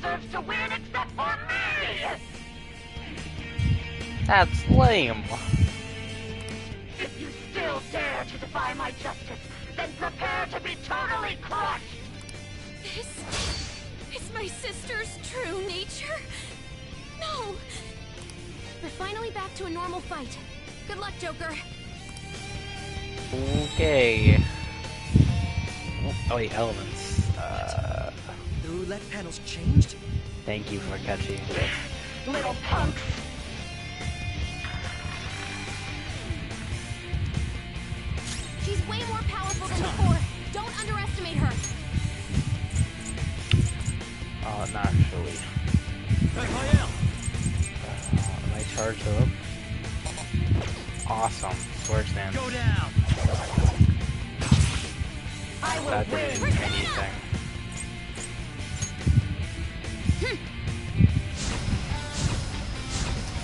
deserves to win except for me! That's lame. If you still dare to defy my justice, then prepare to be totally crushed! This is my sister's true nature? No! We're finally back to a normal fight. Good luck, Joker. Okay. Oh wait, elements. The roulette panel's changed? Thank you for catching this. Little punks! She's way more powerful than before. Don't underestimate her. Not actually. Am I charged up? Awesome. Sword stance. Go down! I will That didn't do win! anything.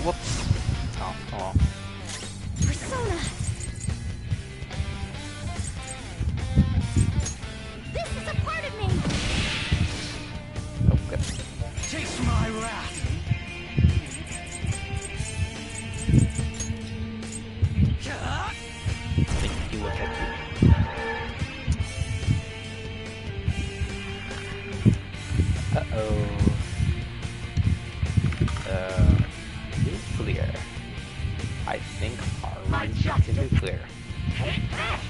Whoops. Oh, oh well. Persona! This is a part of me! Oh, good. Taste my wrath! Thank you, Akechi. Uh-oh. Nuclear. I think our room is nuclear. Take this!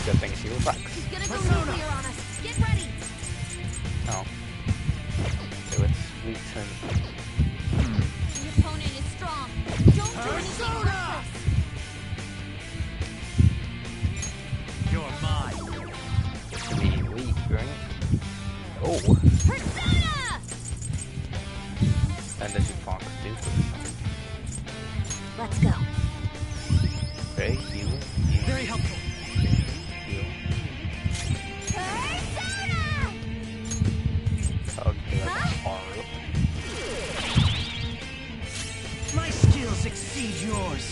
Good thing she reflects. He's gonna go nuclear on us. Get ready! Oh. So it's weakened. The opponent is strong. Don't do anything reckless. You're mine! To be weak, right? Oh. Persona! And then you Fox do this. Let's go. Okay, heal. Very helpful. Heal. Persona! Okay, that's Huh? horrible. My skills exceed yours.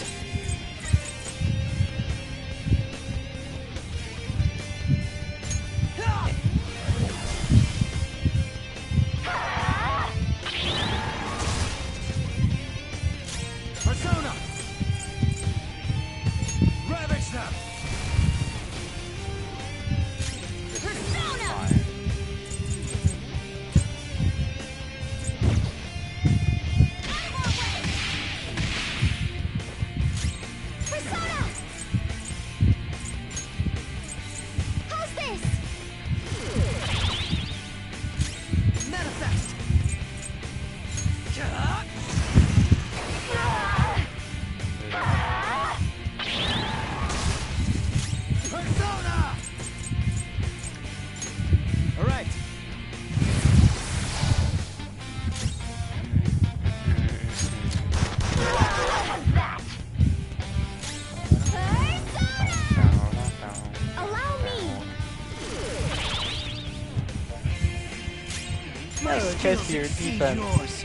Persona! Ravage them! This is Persona! fine. Persona! How's this? Manifest! Persona! Alright. Persona! Allow me! My Oh, skills catch your exceed defense. yours.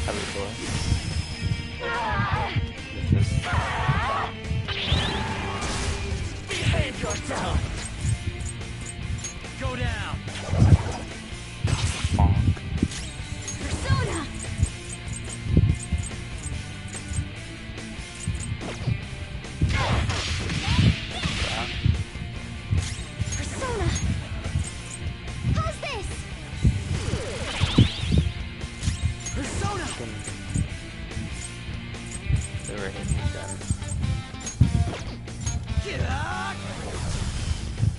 Have it go. This is Behave yourself! Go down. bonk. Persona! Yeah. Persona! How's this? Persona! Never hit me then.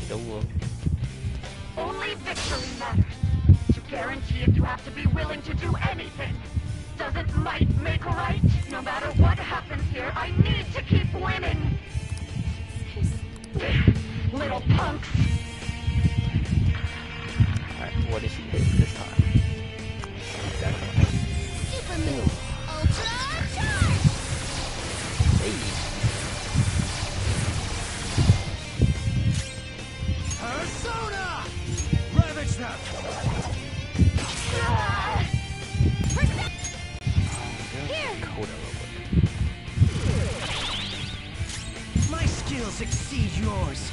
Go. Only victory matters. To guarantee it, you have to be willing to do anything. Doesn't might make right? No matter what happens here, I need to keep winning. Little punks. Alright, what is he hit this time? Definitely. Super move! Ultra charge! Hey. Persona! Ravage them! Persona! Here. Coda real quick. My skills exceed yours.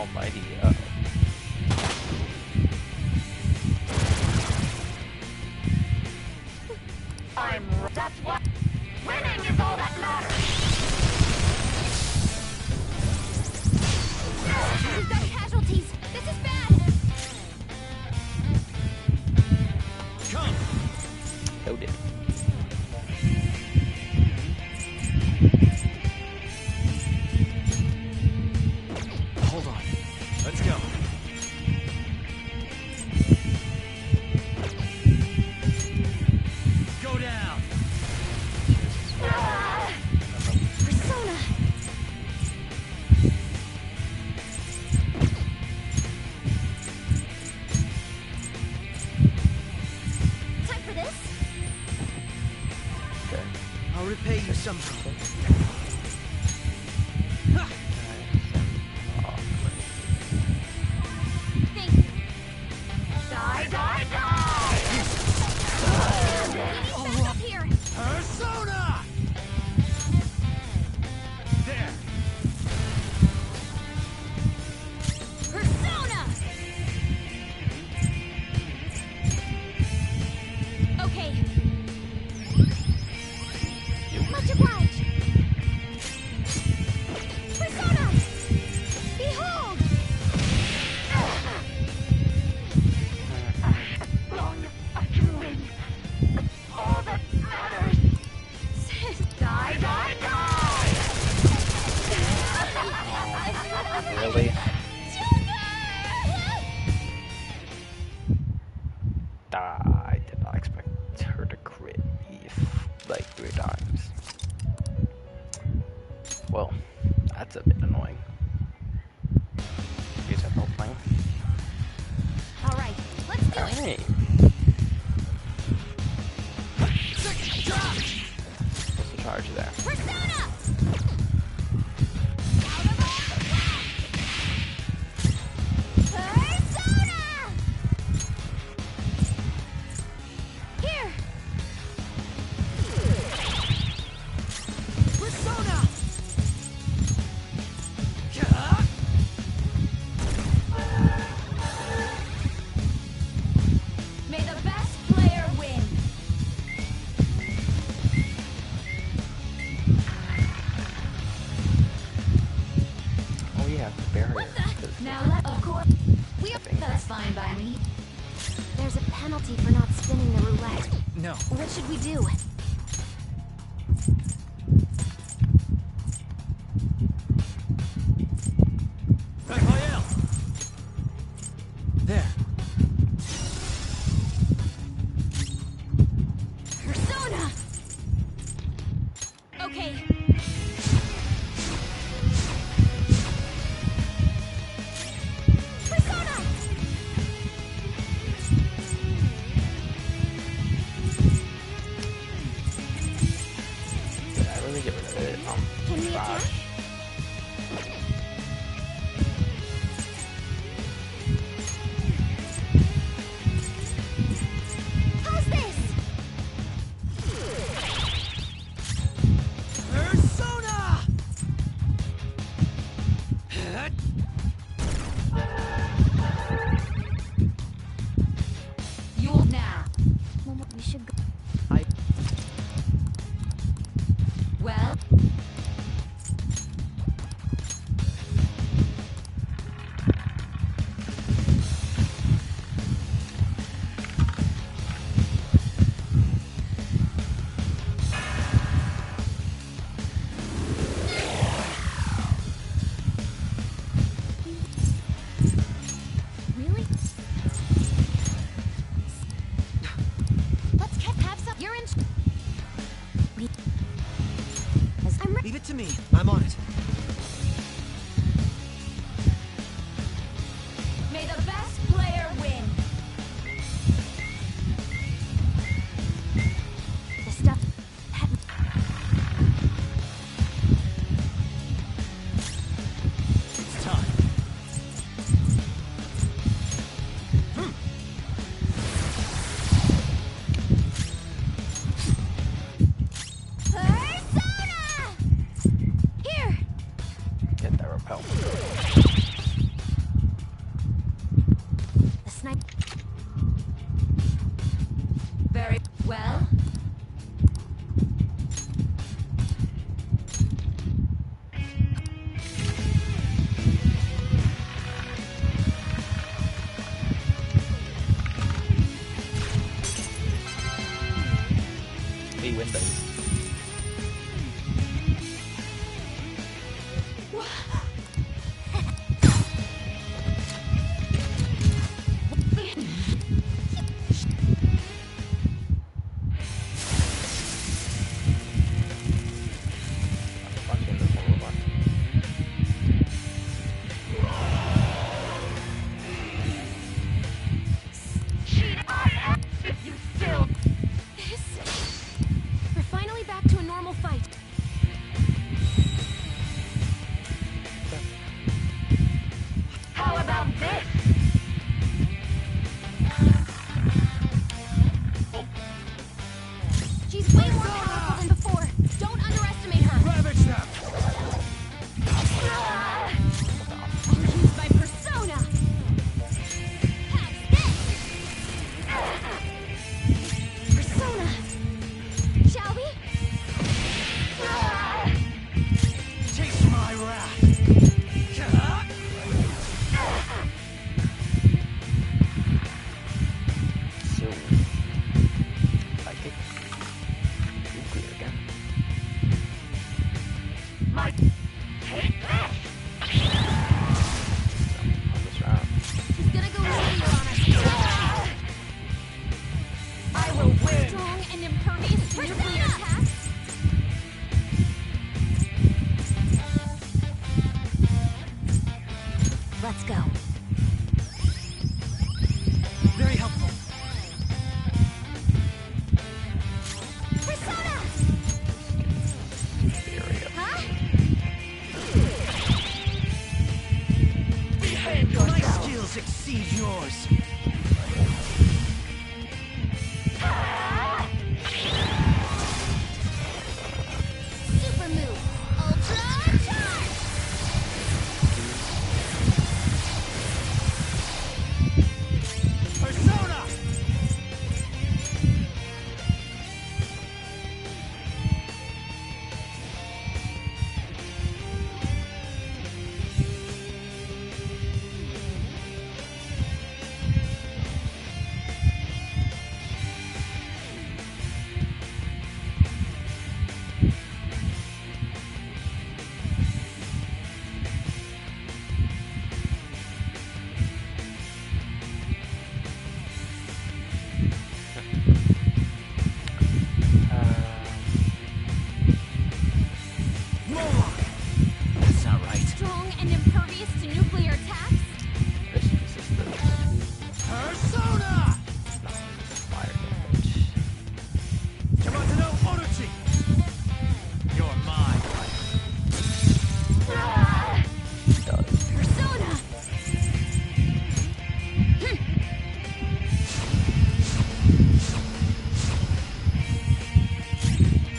almighty. That's what. Winning is all that matters. We've got casualties. This is bad. Come! Loaded. Hold on. Let's go. Go down! Persona. Time for this. Okay. I'll repay you somehow. Thank you. Die, die, die! We need backup here. Persona! There! Persona. Okay. Much obliged. Persona. Behold. As long as I can win, that's all that matters. Die, die, die! Really? I did not expect her to crit me like 3 times. Well, that's a bit annoying. You guys have no plan? All right, let's do it. Alright. What's the charge there? Persona. Persona. Here. Persona! May the best player win. Oh yeah, the barrier. What the? 'cause Now let of course we Stepping. that's fine by me. There's a penalty for not spinning the roulette. No. What should we do? Raphael! There. Persona. Okay. Persona. Did I really get rid of it? Can we attack? Gosh. How's this? Persona! You'll now. Well, we should go. I- Well. Really? Let's have some. You're in. I'm ready. Leave it to me. I'm on it. May the best player win. The stuff. It's time. Persona! Here! me windows. If you still... We're finally back to a normal fight. How about this? She's way more powerful than before. Don't underestimate her. Ravage them! I'll use my persona. How's this? Persona. Shall we? Taste my wrath! So, psychic. Nuclear again. My... Take this! On this round. She's gonna go nuclear on us. I will win! Strong and impervious to nuclear attacks. Let's go. Very helpful. Persona! Area. Huh? Behave My yourself! skills exceed yours. Super move. Ultra charge! Persona! More! That's not right. Strong and impervious to nuclear attacks. Risk resistant. Persona! Fire damage. Yamato no Orochi! You're mine. Does. Persona!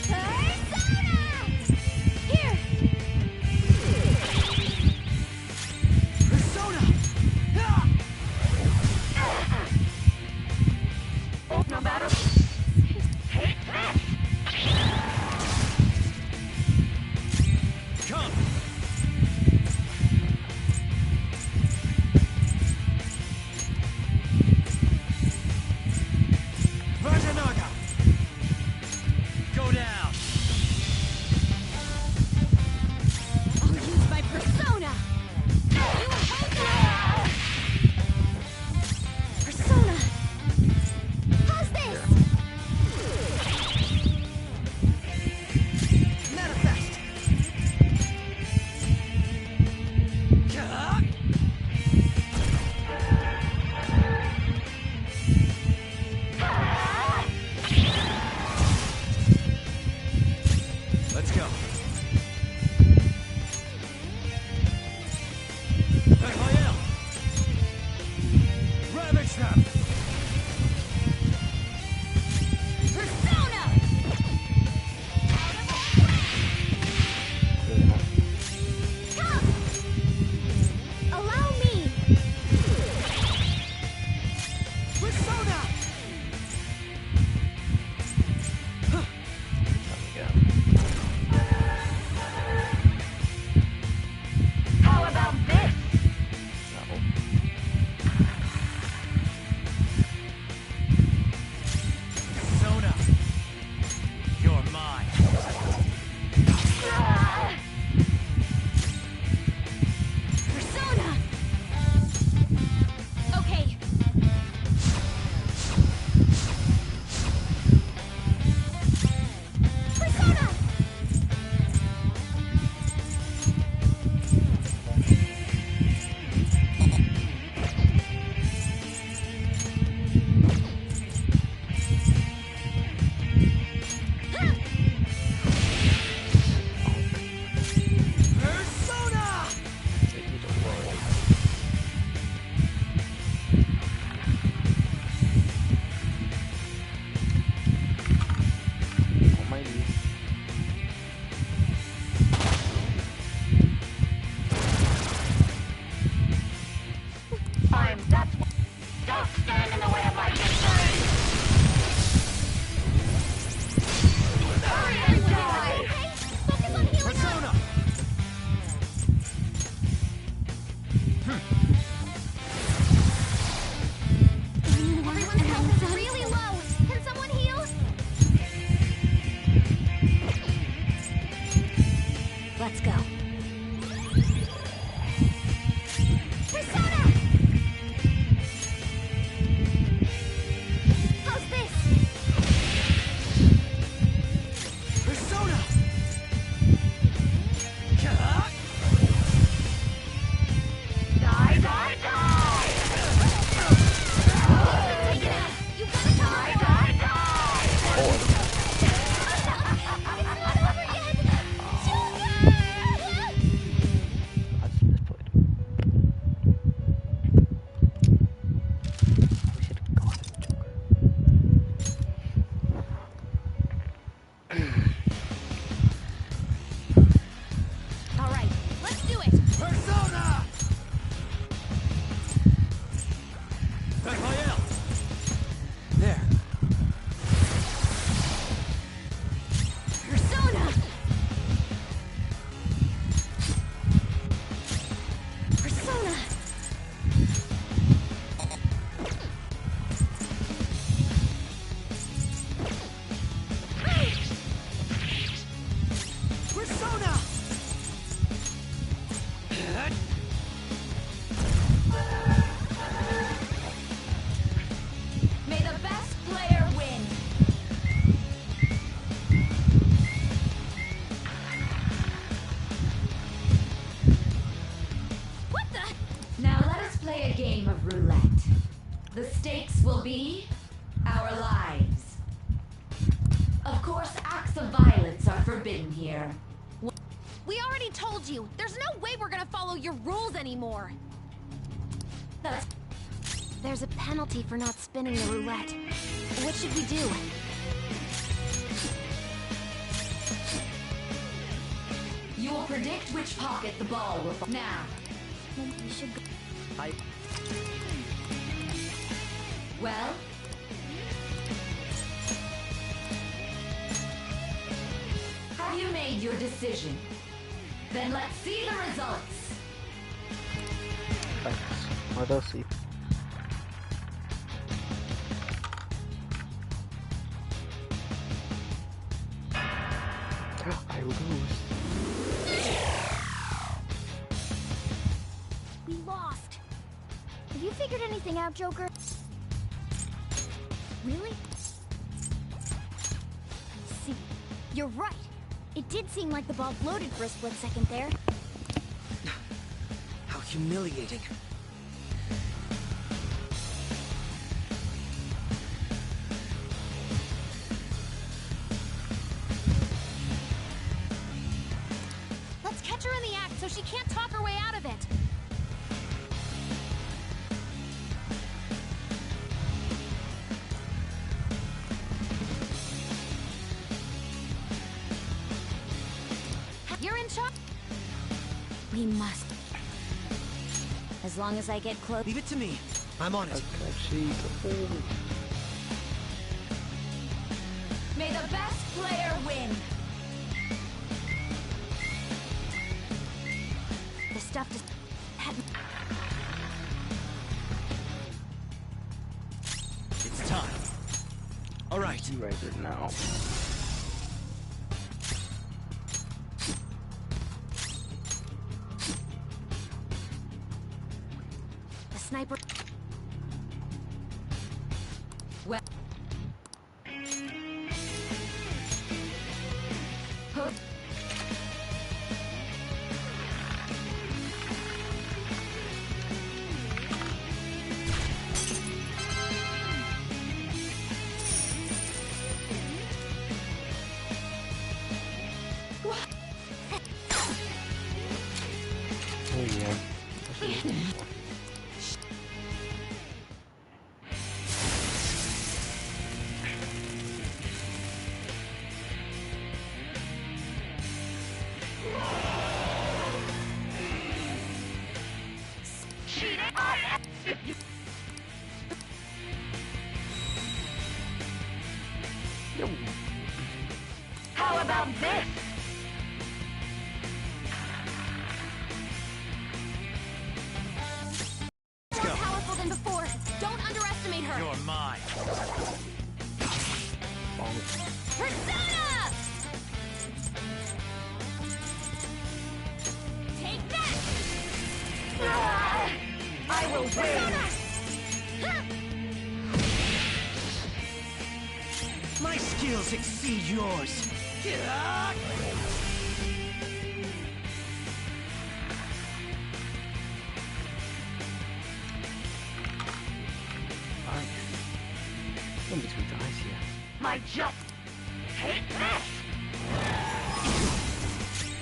Persona! Here! Persona! Ah! No matter... Take this! Come! Vajanaga! Go down! I'll use my persona! You hold that! Persona! How's this? Manifest! Ka- Let's go. Raphael! Ravage them! Persona! Really not. Come! Allow me! Persona! There we go. Let's go. Persona! How's this? Persona! Die, die, die! Take it out! You gotta Die, die, die! It's not over yet! Joker! That's misplayed. We should have gone to Joker. Alright, let's do it! Persona! Raphael! There. Persona! Persona! Persona! May the best player win! What the? Now let us play a game of roulette. The stakes will be our lives. Of course, acts of violence are forbidden here. We already told you! There's no way we're gonna follow your rules anymore! That's There's a penalty for not spinning the roulette. What should we do? You will predict which pocket the ball will fall. Now, We should go. well, have you made your decision? Then let's see the results. Thanks. What else see? I lose. We lost! Have you figured anything out, Joker? Really? I see. You're right. It did seem like the ball floated for a split second there. How humiliating. Let's catch her in the act so she can't talk her way out of it. You're in charge. We must. As long as I get close. Leave it to me. I'm on it. Okay, she. May the best player win. The stuff just hadn't. It's time. All right. You right there now. The sniper. Well, Hook. Oh yeah. Cheating! I you. Yo. How about this? More powerful than before. Don't underestimate her. You're mine. Bonk. Persona! win! My skills exceed yours. Nice. In between the eyes here. My just take this!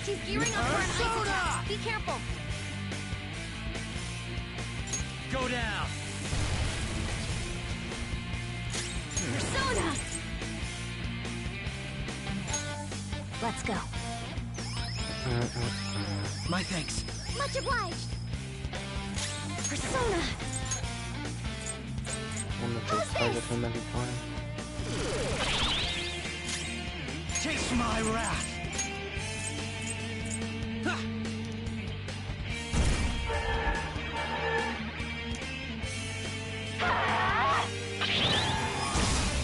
She's gearing up for an ice attack. Be careful. Go down. Persona! Let's go. My thanks. Much obliged. Persona! One of those target him every time. Taste my wrath. Ha!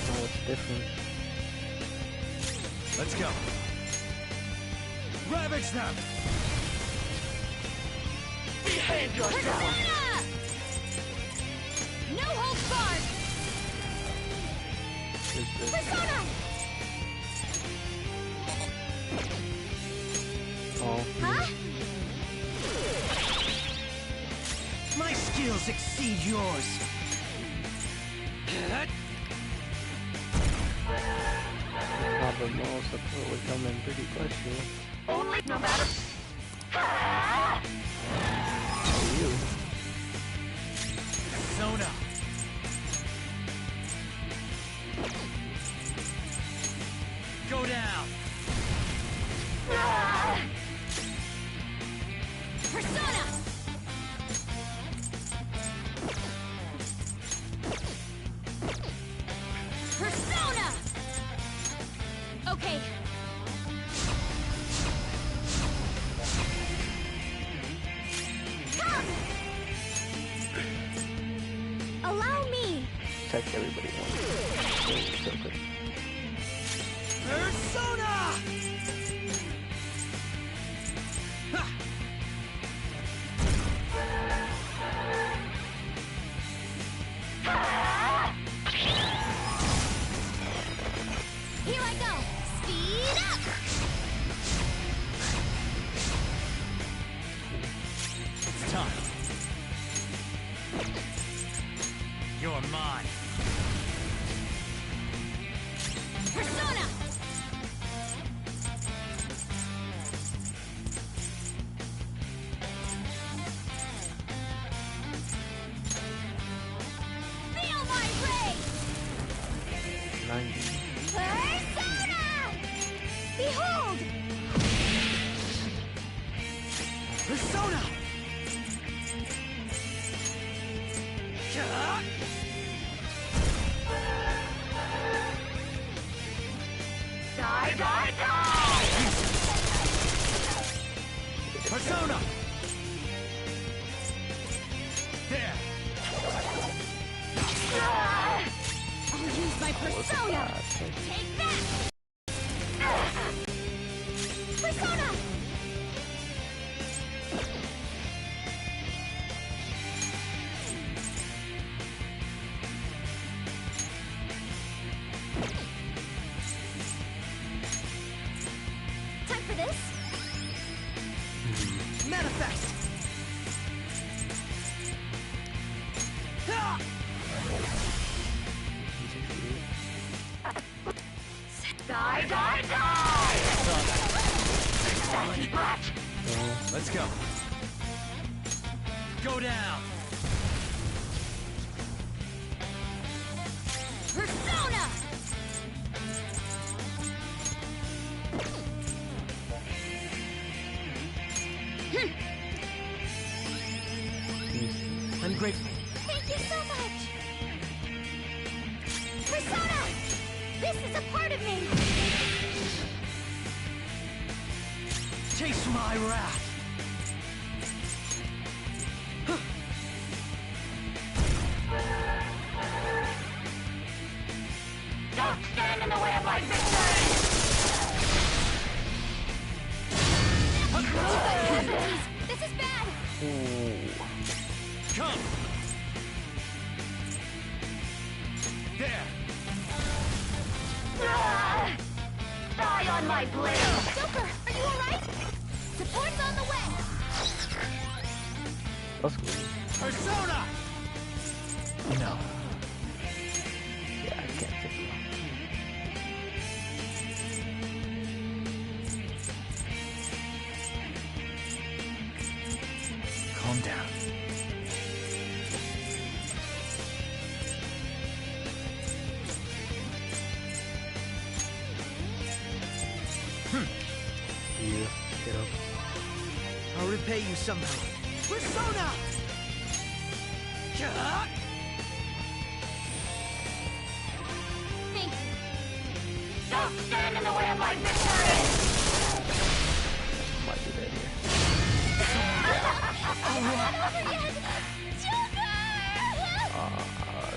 Oh, it's different. Let's go. Ravage them. Behave yourself! Persona! No holds barred! Persona! Oh. Huh? My skills exceed yours. Problem also probably coming pretty close here. Only no matter... For you. Persona. Go down. Persona! Persona! Okay. Come! Allow me! Attack everybody once. So good. Persona! Ha! Here I go! Speed up! It's time. You're mine. Persona! Feel my rage! 90. Persona! Behold! Persona! Die, die, die! Persona! There! I'll use my persona! Take that! Persona! Time for this? Manifest! Ha! Die, die, die! That's brat! Let's go. Go down! Persona! I'm grateful. Thank you so much! Persona! This is a part of me! Taste my wrath! Don't stand in the way of my victory! This is bad! Come! my blade! Joker, are you alright? Support's on the way! That's cool. Persona! No. Yeah, I can't take it. Calm down. You get up. I'll repay you somehow. Persona! Thank you. Don't stand in the way of my victory! Might be dead here.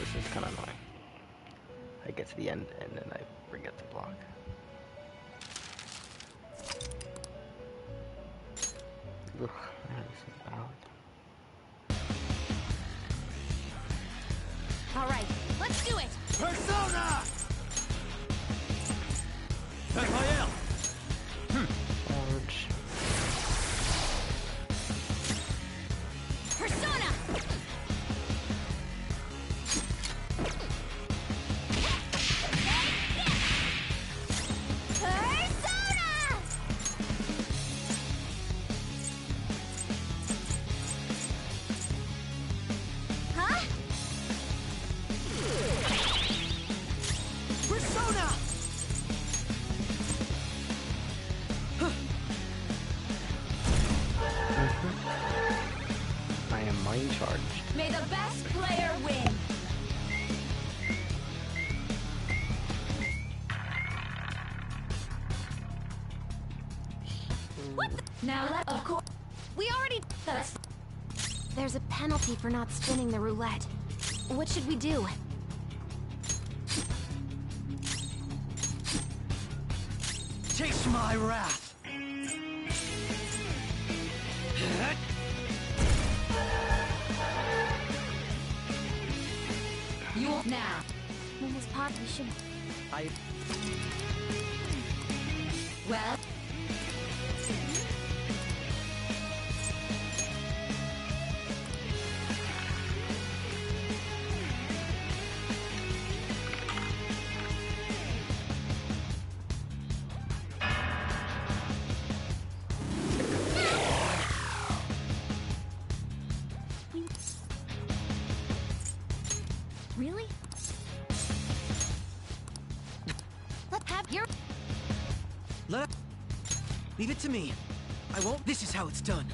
This is kind of annoying. I get to the end and then I forget to block. Ugh, man, this is bad. Alright, let's do it! Persona! Raphael! Orange. Persona! Persona! Huh? Persona! I am mind charged. May the best player win. Now let, of course, We already... that's There's a penalty for not spinning the roulette. What should we do? Taste my wrath! you now. In this pot, we should... I... Well, Really? Let's have your... Leave it to me. I won't... This is how it's done.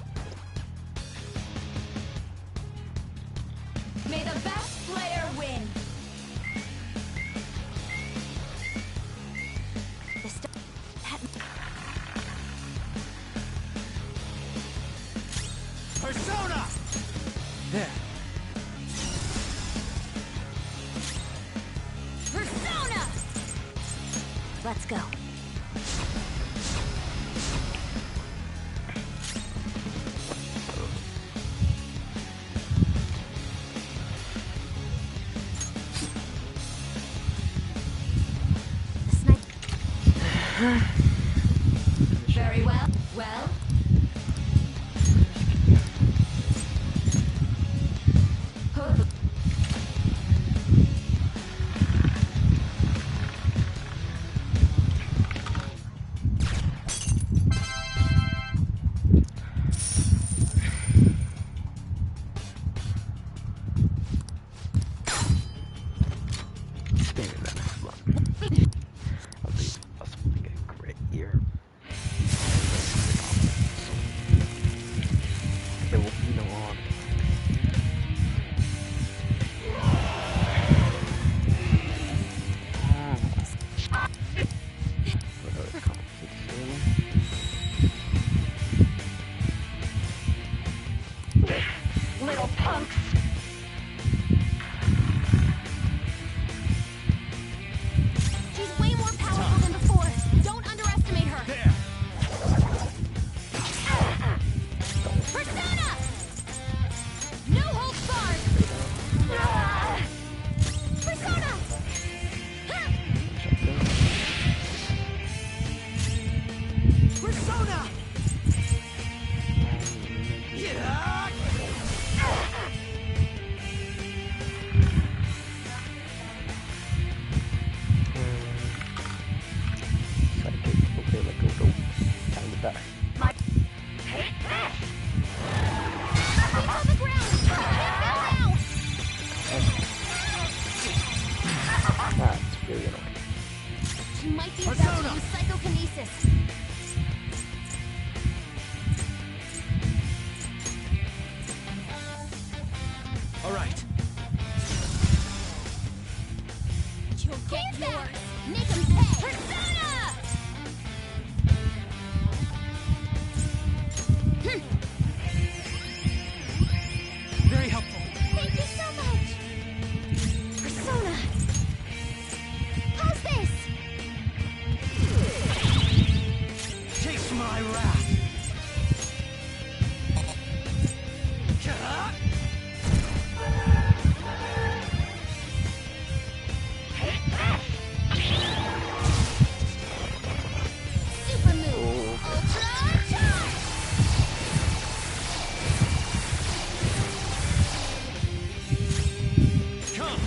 may the best player win. The st... Persona! There. Persona! Let's go. The snipe... Very well. Well, hope. Maybe that next one. I'll be possible to get a great year. Die. My take this! He's on the ground! He can't go now! That's really annoying. She might be about Persona! to use psychokinesis. All right. You'll get yours! Make him pay! Persona! Very helpful. Thank you so much! Persona! How's this? Taste my wrath. Ka- Super move! Ultra charge! Come.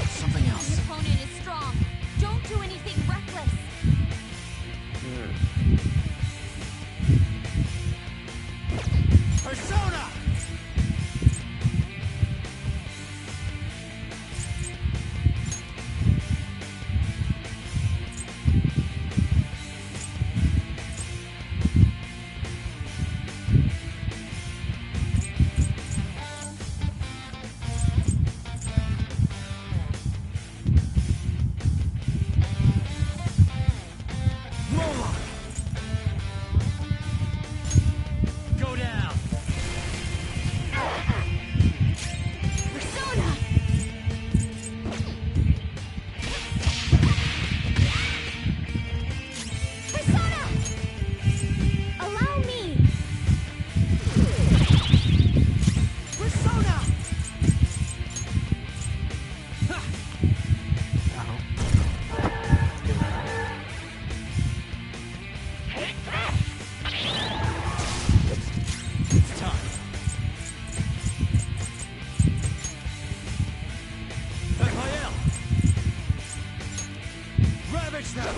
Something Your else. opponent is strong. Don't do anything reckless. Persona! Moloch! Go down! Persona! Persona! Allow me! Persona! It's time. Raphael! Ravage them!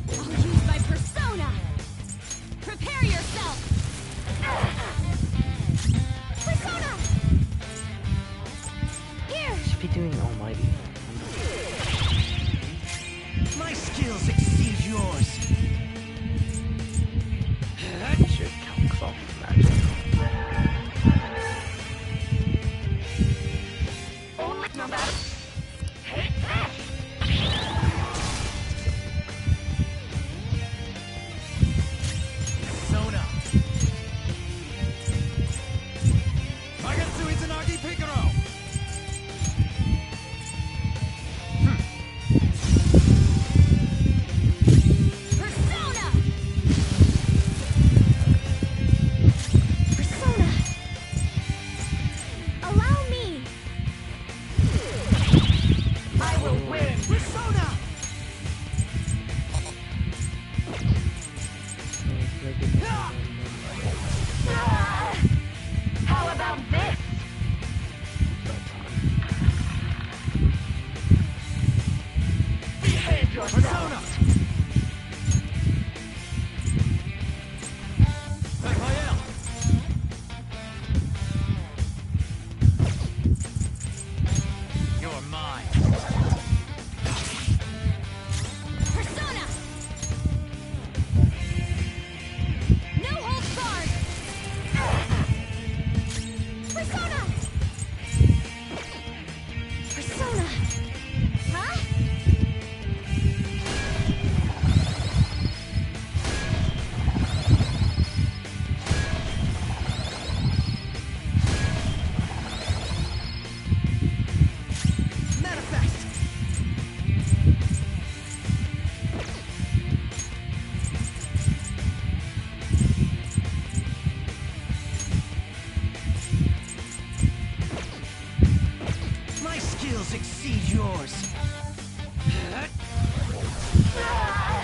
I'll use my persona! Prepare yourself! Persona! Here! Should be doing Almighty. My skills exceed yours. Should count off magic. Only no matter. Take this! Persona! Magatsu Izanagi Picaro! Persona! Persona! Allow me! I will win! Persona! Ah! How about this? Behave yourself! Persona! Raphael! You're mine. Persona! No holds barred! Persona! Persona! Huh? Manifest! My skills exceed yours. Ah!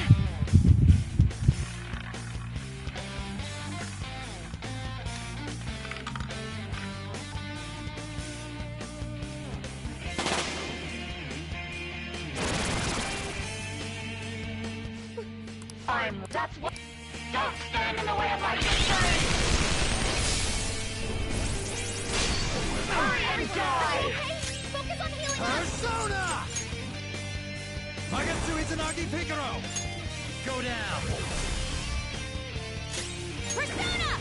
That's what. Don't stand in the way of my victory! Hurry and die! Hey, focus on healing us! Persona! Magatsu Izanagi Picaro! Go down! Persona!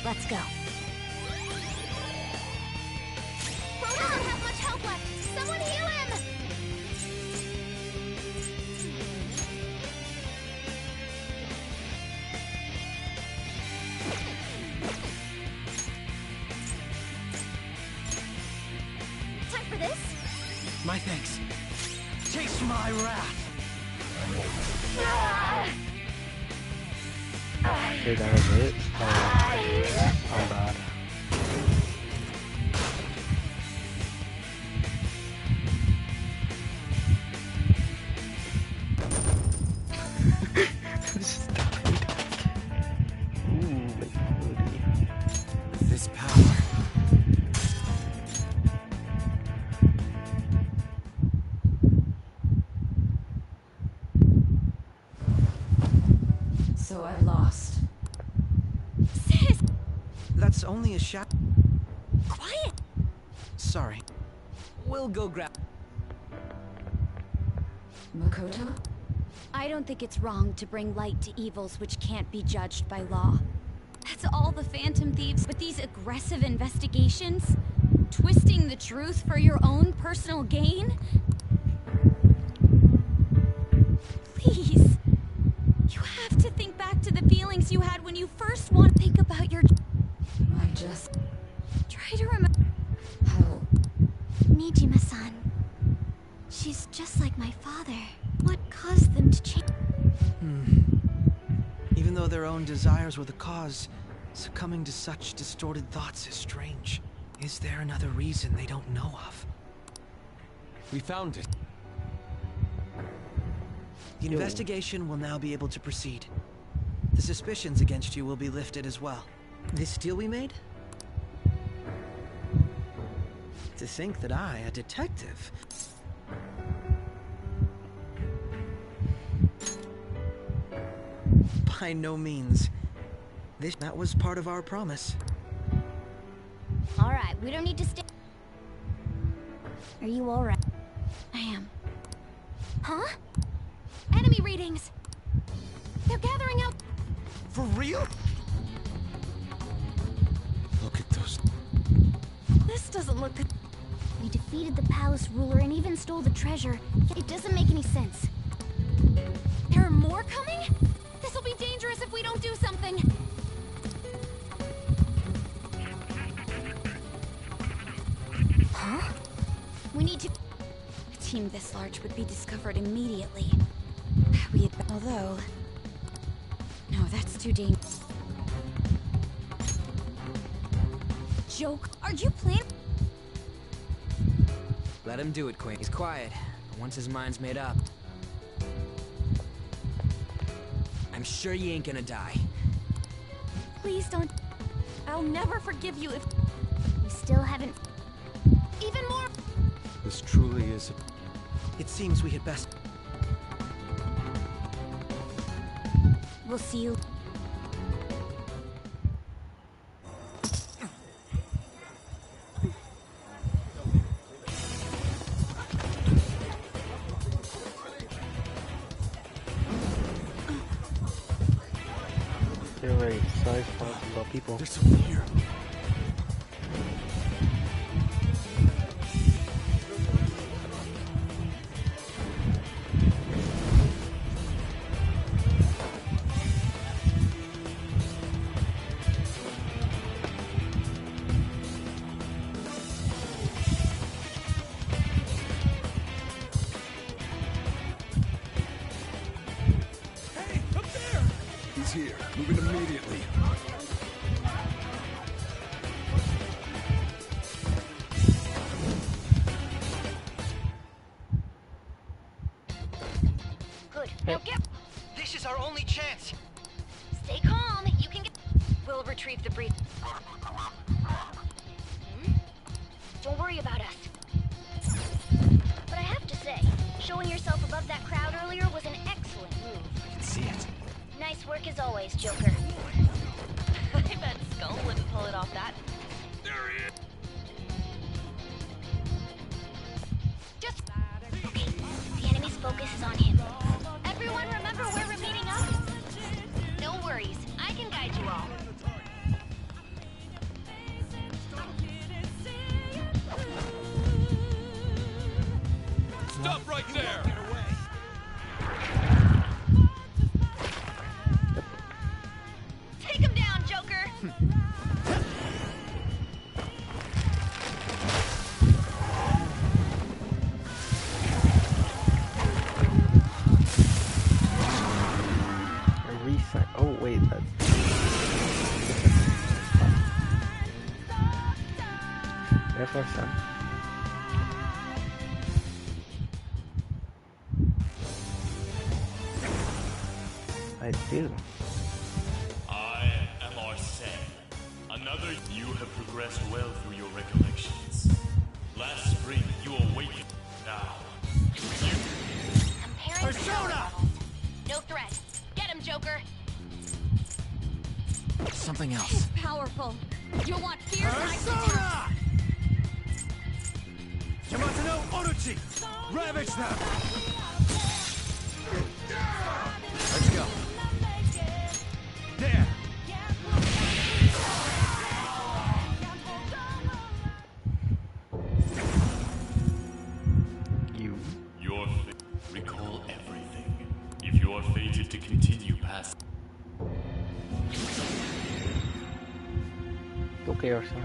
Let's go. Bro doesn't have much health left. Someone heal him! Time for this? My thanks. Taste my wrath! Okay, that was it. I'm bad. Ooh, my booty. This power. So I've lost. Sis! That's only a shot. Quiet! Sorry. We'll go grab. Makoto? I don't think it's wrong to bring light to evils which can't be judged by law. That's all the Phantom Thieves with these aggressive investigations? Twisting the truth for your own personal gain? Please. You have to think back to the feelings you had when you first want to think about your... I just... Try to remember... How... Nijima-san. She's just like my father. What caused them to change? Even though their own desires were the cause, succumbing to such distorted thoughts is strange. Is there another reason they don't know of? We found it. The investigation will now be able to proceed. The suspicions against you will be lifted as well. This deal we made? To think that I, a detective... By no means. That was part of our promise. Alright, we don't need to stay... Are you alright? I am. Huh? Enemy readings! They're gathering out... For real? Look at those. This doesn't look good. We defeated the palace ruler and even stole the treasure. It doesn't make any sense. There are more coming? This will be dangerous if we don't do something. Huh? We need to... A team this large would be discovered immediately. Although... No, that's too dangerous. Joke, are you playing? Let him do it, Queen. He's quiet. Once his mind's made up. I'm sure you ain't gonna die. Please don't... I'll never forgive you if... We still haven't... Even more... This truly is. It seems we had best... We'll see you... They're very excited about people. There's someone here. Hey, up there! He's here. Moving immediately. Good. Now get... This is our only chance! Stay calm. You can get... We'll retrieve the brief. Don't worry about us. But I have to say, showing yourself above that crowd earlier was an excellent move. Nice work as always, Joker. I bet Skull wouldn't pull it off that. There he is. Just... Okay, the enemy's focus is on him. Everyone remember where we're meeting up? No worries, I can guide you all. Stop right there! Take him down, Joker! A reset. Oh wait, that. Air Force Sun. I do. I am Arsene. Another, you have progressed well through your recollections. Last spring, you awakened. Now, Comparing Persona! No threat. Get him, Joker! Something else. It's powerful. You'll want fierce ice attack. Yamato no Orochi! Ravage them! Let's go. There! your recall everything. If you are fated to continue past. Okay, Arsene.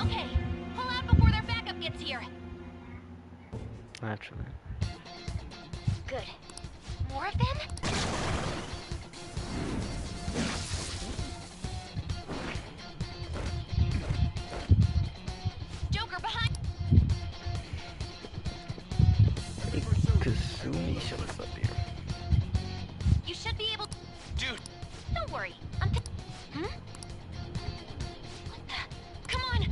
Okay, pull out before their backup gets here. Naturally. Good. More of them? Joker, behind! Hey, Kasumi shows up here. You should be able... Dude! Don't worry, I'm... Hmm? What the... Come on!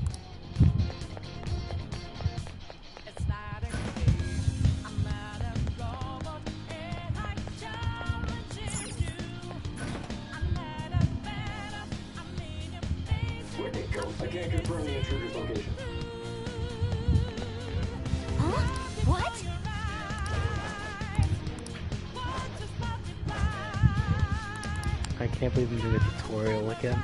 I can't confirm the intruder's location. Huh? What? I can't believe I'm doing a tutorial again.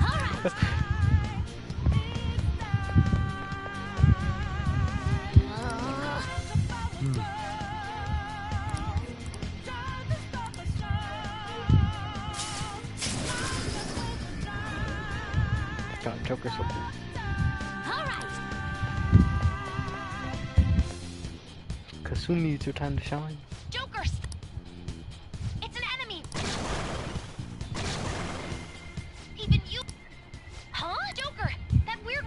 God, Joker's so cool. Kasumi, it's your time to shine. Joker! It's an enemy! Even you... Huh? Joker! That weird...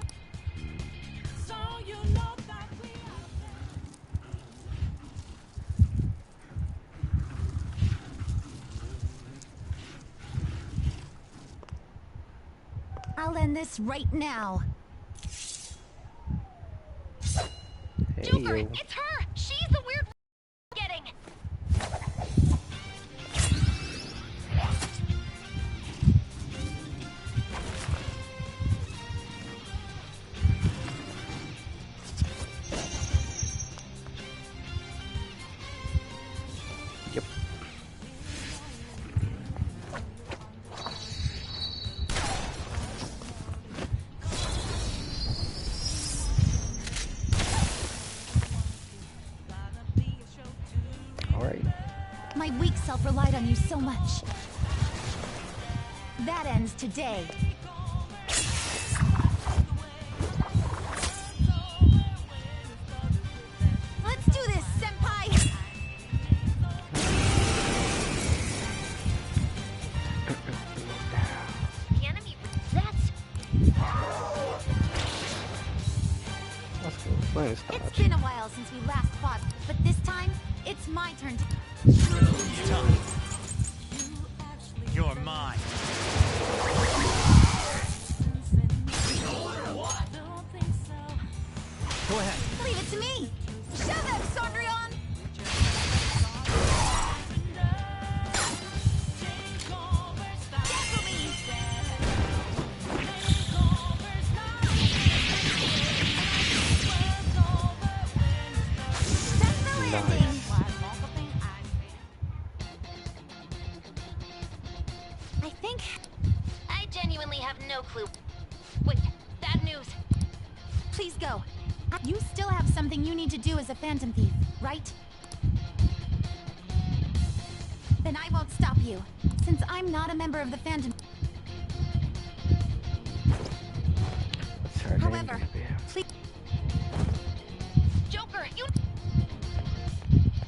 So you know that we I'll end this right now. Hey, Joker! yo. It's her! She's the weird... getting... Yep. Alright. My weak self relied on you so much. That ends today. Let's do this, senpai! The enemy... That's... Let's go. Flame It's Stodge. been a while since we last fought, but this time, it's my turn to... You're mine. Go ahead. Leave it to me! Shove it, Sondrion! You still have something you need to do as a Phantom Thief, right? Then I won't stop you, since I'm not a member of the Phantom. What's her name However, gonna be? please. Joker, you.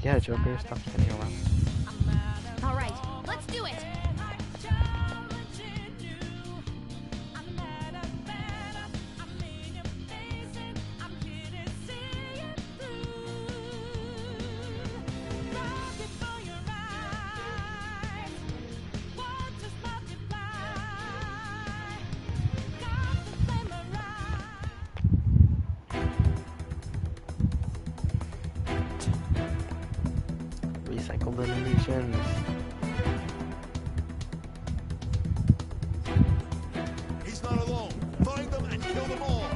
Yeah, Joker, stop standing around. All right, let's do it. Recycle the munitions. He's not alone. Find them and kill them all.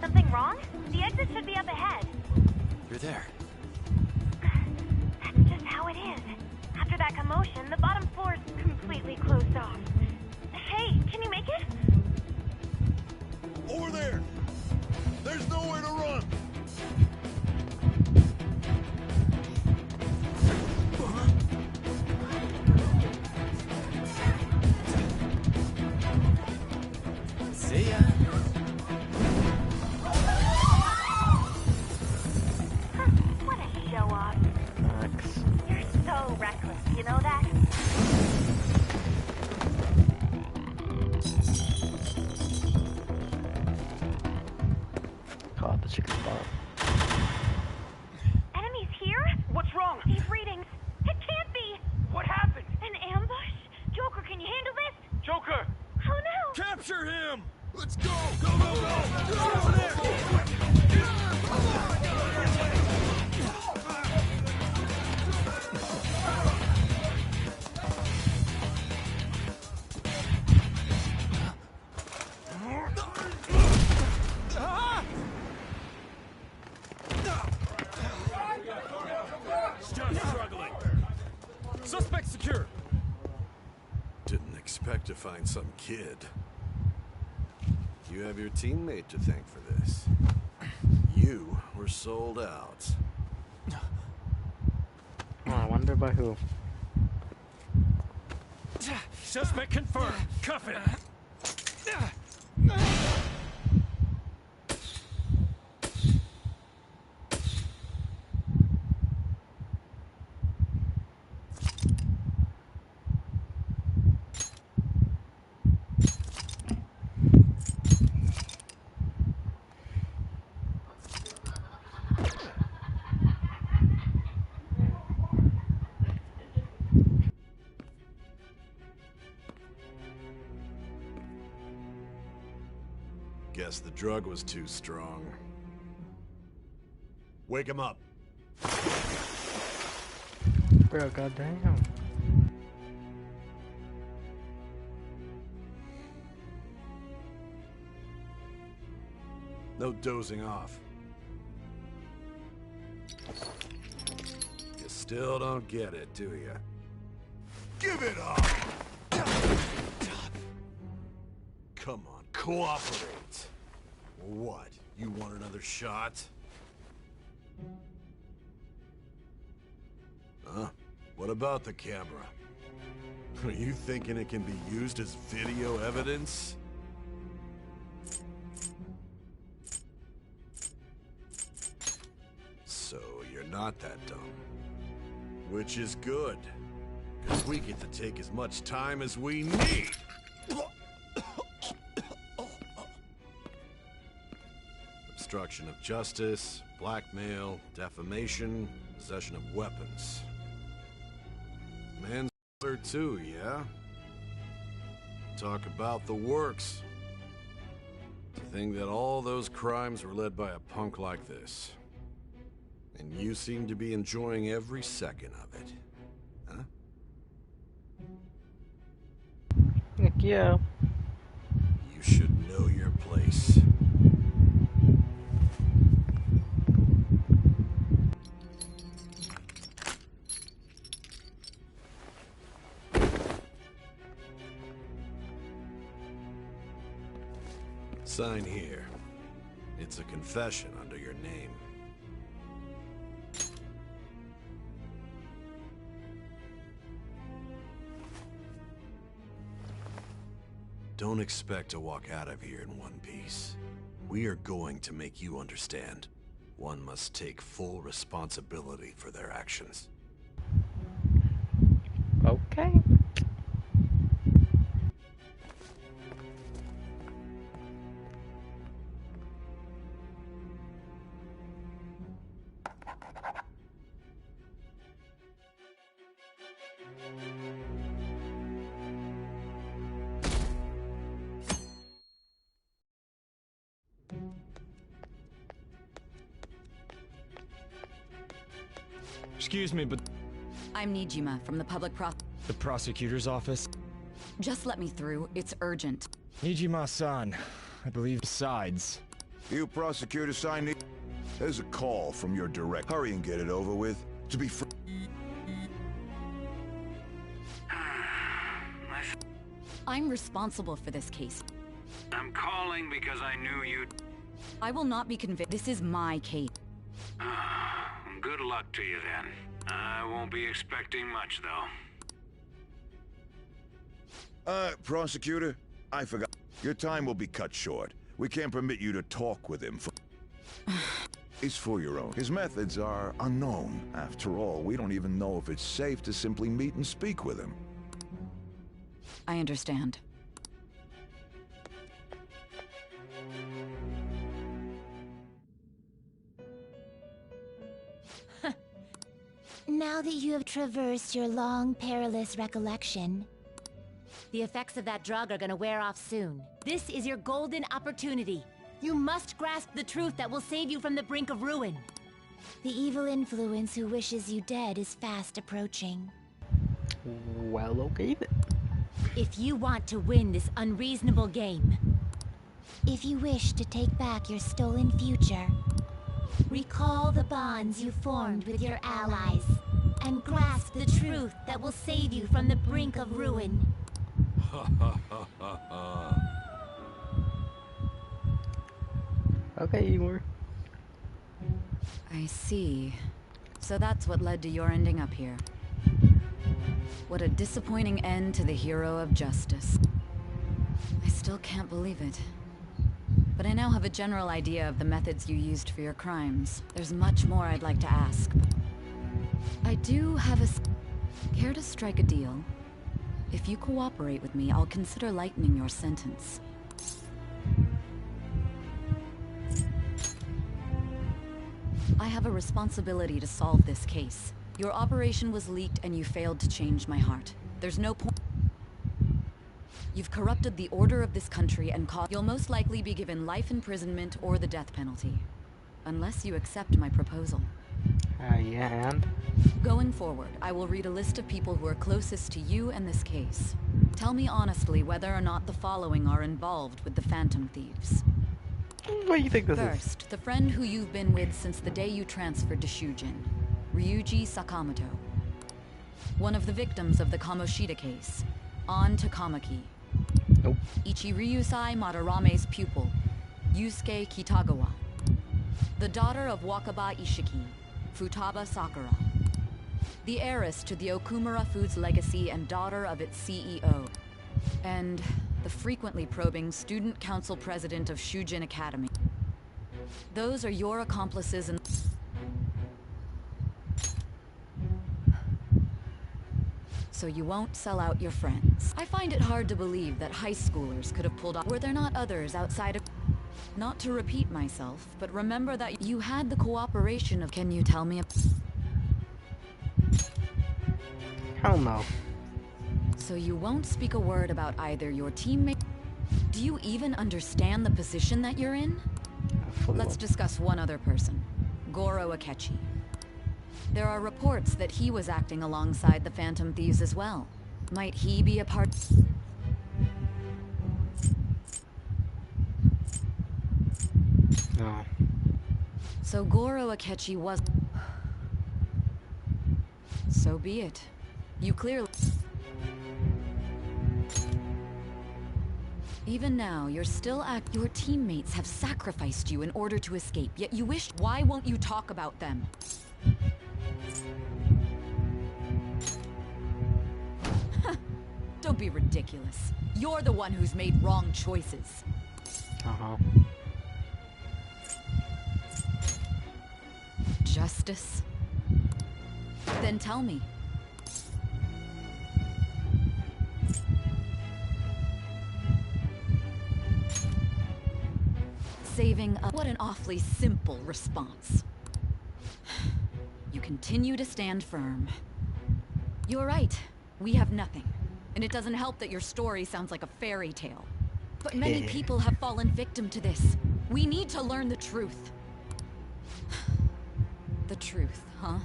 Something wrong? The exit should be up ahead. You're there. That's just how it is. After that commotion, the bottom floor is completely closed off. Hey, can you make it? Over there. There's nowhere to run. See ya. What a show off. Max. You're so reckless, you know that? Caught the chicken spot. Enemies here? What's wrong? These readings. It can't be. What happened? An ambush? Joker, can you handle this? Joker! Oh no! Capture him. Let's go. Go, go, go. Get over there. Just struggling. Suspect secure. Didn't expect to find some kid. You have your teammate to thank for this. You were sold out. Oh, I wonder by who. Suspect confirmed. Cuff it. Guess the drug was too strong. Wake him up. Bro, goddamn. No dozing off. You still don't get it, do you? Give it up! Come on, cooperate. What? You want another shot? Huh? What about the camera? Are you thinking it can be used as video evidence? So you're not that dumb. Which is good. Because we get to take as much time as we need. Obstruction of justice, blackmail, defamation, possession of weapons. Manslaughter too, yeah? Talk about the works. To think that all those crimes were led by a punk like this. And you seem to be enjoying every second of it. Huh? Heck yeah. You should know your place. Sign here. It's a confession under your name. Don't expect to walk out of here in one piece. We are going to make you understand. One must take full responsibility for their actions. Okay. Excuse me, but I'm Nijima from the public the prosecutor's office? Just let me through. It's urgent. Nijima-san, I believe. Besides, You prosecutor sign the... There's a call from your direct. Hurry and get it over with. To be fr... I'm responsible for this case. I'm calling because I knew you'd... I will not be convicted. This is my case. Good luck to you then. I won't be expecting much, though. Prosecutor, I forgot. Your time will be cut short. We can't permit you to talk with him for... It's for your own. His methods are unknown. After all, we don't even know if it's safe to simply meet and speak with him. I understand. Now that you have traversed your long, perilous recollection, the effects of that drug are gonna wear off soon. This is your golden opportunity. You must grasp the truth that will save you from the brink of ruin. The evil influence who wishes you dead is fast approaching. Well, okay then. If you want to win this unreasonable game, if you wish to take back your stolen future, recall the bonds you formed with your allies, and grasp the truth that will save you from the brink of ruin. Okay, Igor. I see. So that's what led to your ending up here. What a disappointing end to the hero of justice. I still can't believe it. But I now have a general idea of the methods you used for your crimes. There's much more I'd like to ask. I do have a... Care to strike a deal? If you cooperate with me, I'll consider lightening your sentence. I have a responsibility to solve this case. Your operation was leaked and you failed to change my heart. There's no point... You've corrupted the order of this country and you'll most likely be given life imprisonment or the death penalty. Unless you accept my proposal. Yeah, and? Going forward, I will read a list of people who are closest to you and this case. Tell me honestly whether or not the following are involved with the Phantom Thieves. What do you think this is? First, the friend who you've been with since the day you transferred to Shujin, Ryuji Sakamoto. One of the victims of the Kamoshida case, An Takamaki. Nope. Ichiryusai Madarame's pupil, Yusuke Kitagawa. The daughter of Wakaba Ishiki, Futaba Sakura. The heiress to the Okumura Foods legacy and daughter of its CEO. And the frequently probing student council president of Shujin Academy. Those are your accomplices and... So you won't sell out your friends. I find it hard to believe that high schoolers could have pulled off... Were there not others outside of... Not to repeat myself, but remember that you had the cooperation of... Can you tell me... Hell no. So you won't speak a word about either your teammate... Do you even understand the position that you're in? Let's discuss one other person. Goro Akechi. There are reports that he was acting alongside the Phantom Thieves as well. Might he be a part... No. So Goro Akechi was... So be it. You clearly... Even now, you're still your teammates have sacrificed you in order to escape, yet you wish. Why won't you talk about them? Don't be ridiculous. You're the one who's made wrong choices. Justice? Then tell me. Saving up. What an awfully simple response. You continue to stand firm. You're right. We have nothing. And it doesn't help that your story sounds like a fairy tale. But many people have fallen victim to this. We need to learn the truth. The truth, huh?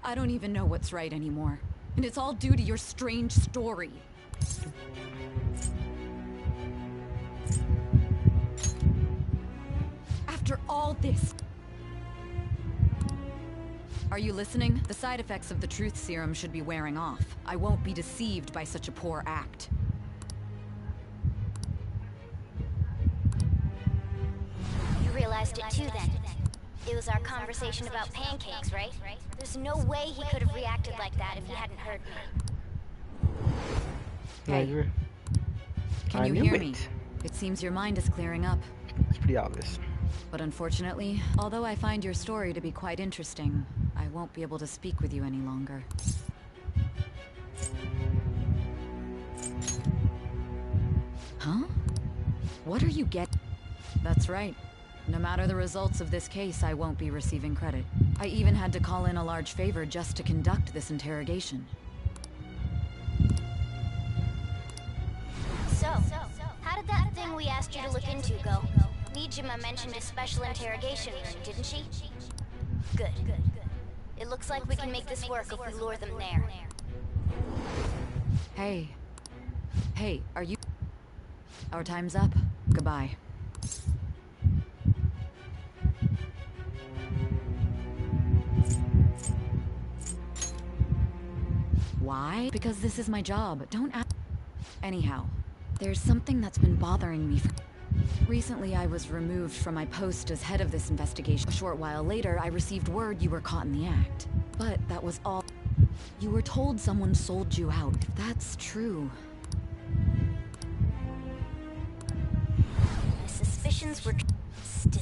I don't even know what's right anymore. And it's all due to your strange story. After all this... Are you listening? The side effects of the truth serum should be wearing off. I won't be deceived by such a poor act. You realized it too then. It was our conversation about pancakes, right? There's no way he could have reacted like that if he hadn't heard me. Hey. Can you hear me? It seems your mind is clearing up. It's pretty obvious. But unfortunately, although I find your story to be quite interesting, I won't be able to speak with you any longer. Huh? What are you getting? That's right. No matter the results of this case, I won't be receiving credit. I even had to call in a large favor just to conduct this interrogation. So, how did that thing we asked you to look into go? Nijima mentioned a special interrogation room, didn't she? Good. It looks like we can make this work if we lure them there. Hey. Hey, are you... Our time's up. Goodbye. Why? Because this is my job. Don't ask... Anyhow, there's something that's been bothering me for... Recently, I was removed from my post as head of this investigation. A short while later, I received word you were caught in the act. But that was all... You were told someone sold you out. If that's true... My suspicions were... Still,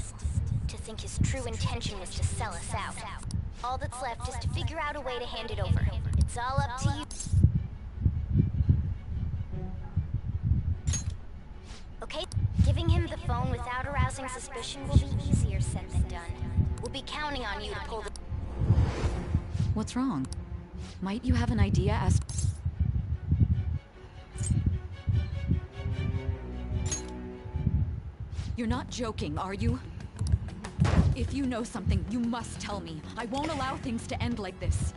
to think his true intention was to sell us out. All that's left is to figure out a way to hand it over. It's all up to you. Okay? Giving him the phone without arousing suspicion will be easier said than done. We'll be counting on you to pull the... What's wrong? Might you have an idea as... You're not joking, are you? If you know something, you must tell me. I won't allow things to end like this.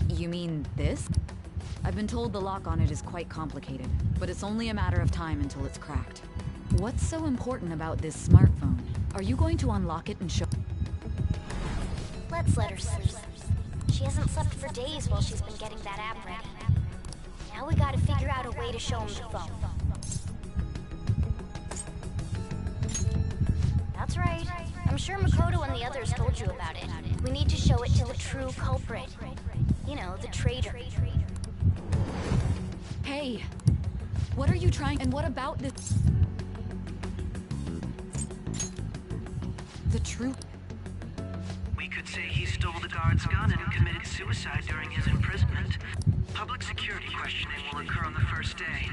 You mean this? I've been told the lock on it is quite complicated, but it's only a matter of time until it's cracked. What's so important about this smartphone? Are you going to unlock it and show... Let's let her sleep. She hasn't slept for days while she's been getting that app ready. Now we gotta figure out a way to show him the phone. That's right. I'm sure Makoto and the others told you about it. We need to show it to the true culprit. You know, the traitor. Hey! What are you trying... And what about this... The truth... We could say he stole the guard's gun and committed suicide during his imprisonment. Public security questioning will occur on the first day.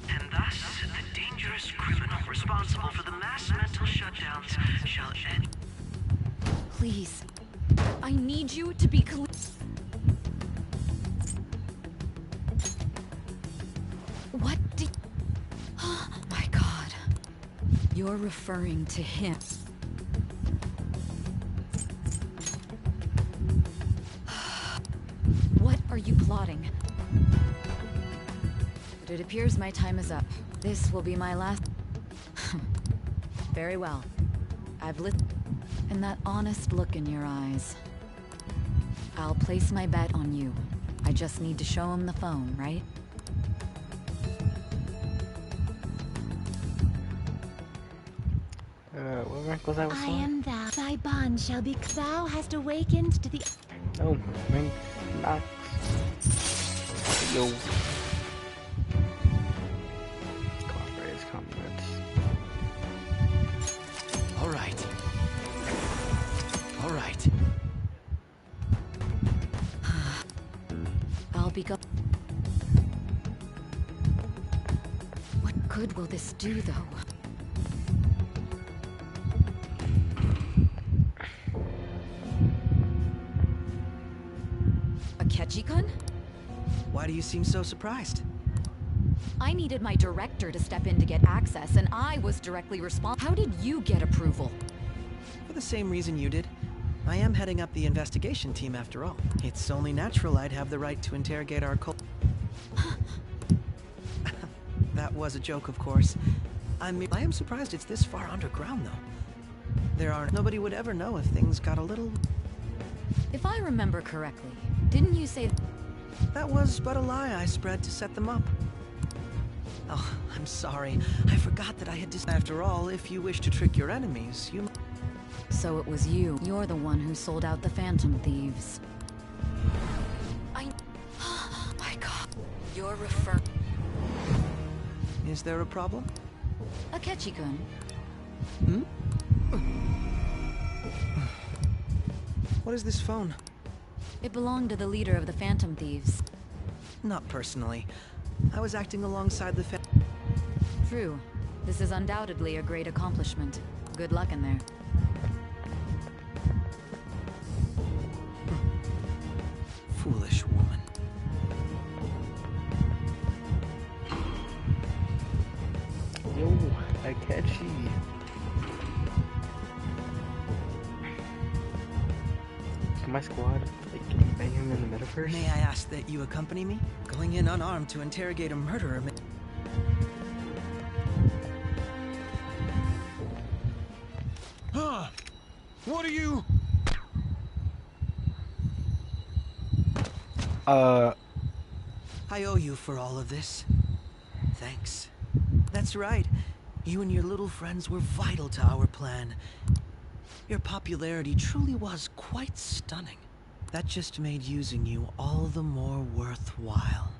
And thus, the dangerous criminal responsible for the mass mental shutdowns shall end. Please. I need you to be clear. What did... Oh my god. You're referring to him. What are you plotting? But it appears my time is up. This will be my last... Very well. I've lit... And that honest look in your eyes. I'll place my bet on you. I just need to show him the phone, right? What rank was I with? I am thou. Thy bond shall be. Thou hast awakened to the. Oh, rank max. Yo. Comrades, comrades. All right. All right. I'll be go. What good will this do, though? Akechi-kun? Why do you seem so surprised? I needed my director to step in to get access, and I was directly responsible. How did you get approval? For the same reason you did. I am heading up the investigation team after all. It's only natural I'd have the right to interrogate our cult. That was a joke, of course. I am surprised it's this far underground, though. Nobody would ever know if things got a little... If I remember correctly, didn't you say... That was but a lie I spread to set them up. Oh, I'm sorry. I forgot that I had After all, if you wish to trick your enemies, you... So it was you. You're the one who sold out the Phantom Thieves. Oh my god. You're referring... Is there a problem? Akechi-kun. Hmm? What is this phone? It belonged to the leader of the Phantom Thieves. Not personally. I was acting alongside the True. This is undoubtedly a great accomplishment. Good luck in there. Foolish woman. Yo, Akechi. My squad, like, can you bang him in the metaverse? May I ask that you accompany me? Going in unarmed to interrogate a murderer may... Huh? What are you... I owe you for all of this. Thanks. That's right. You and your little friends were vital to our plan. Your popularity truly was quite stunning. That just made using you all the more worthwhile.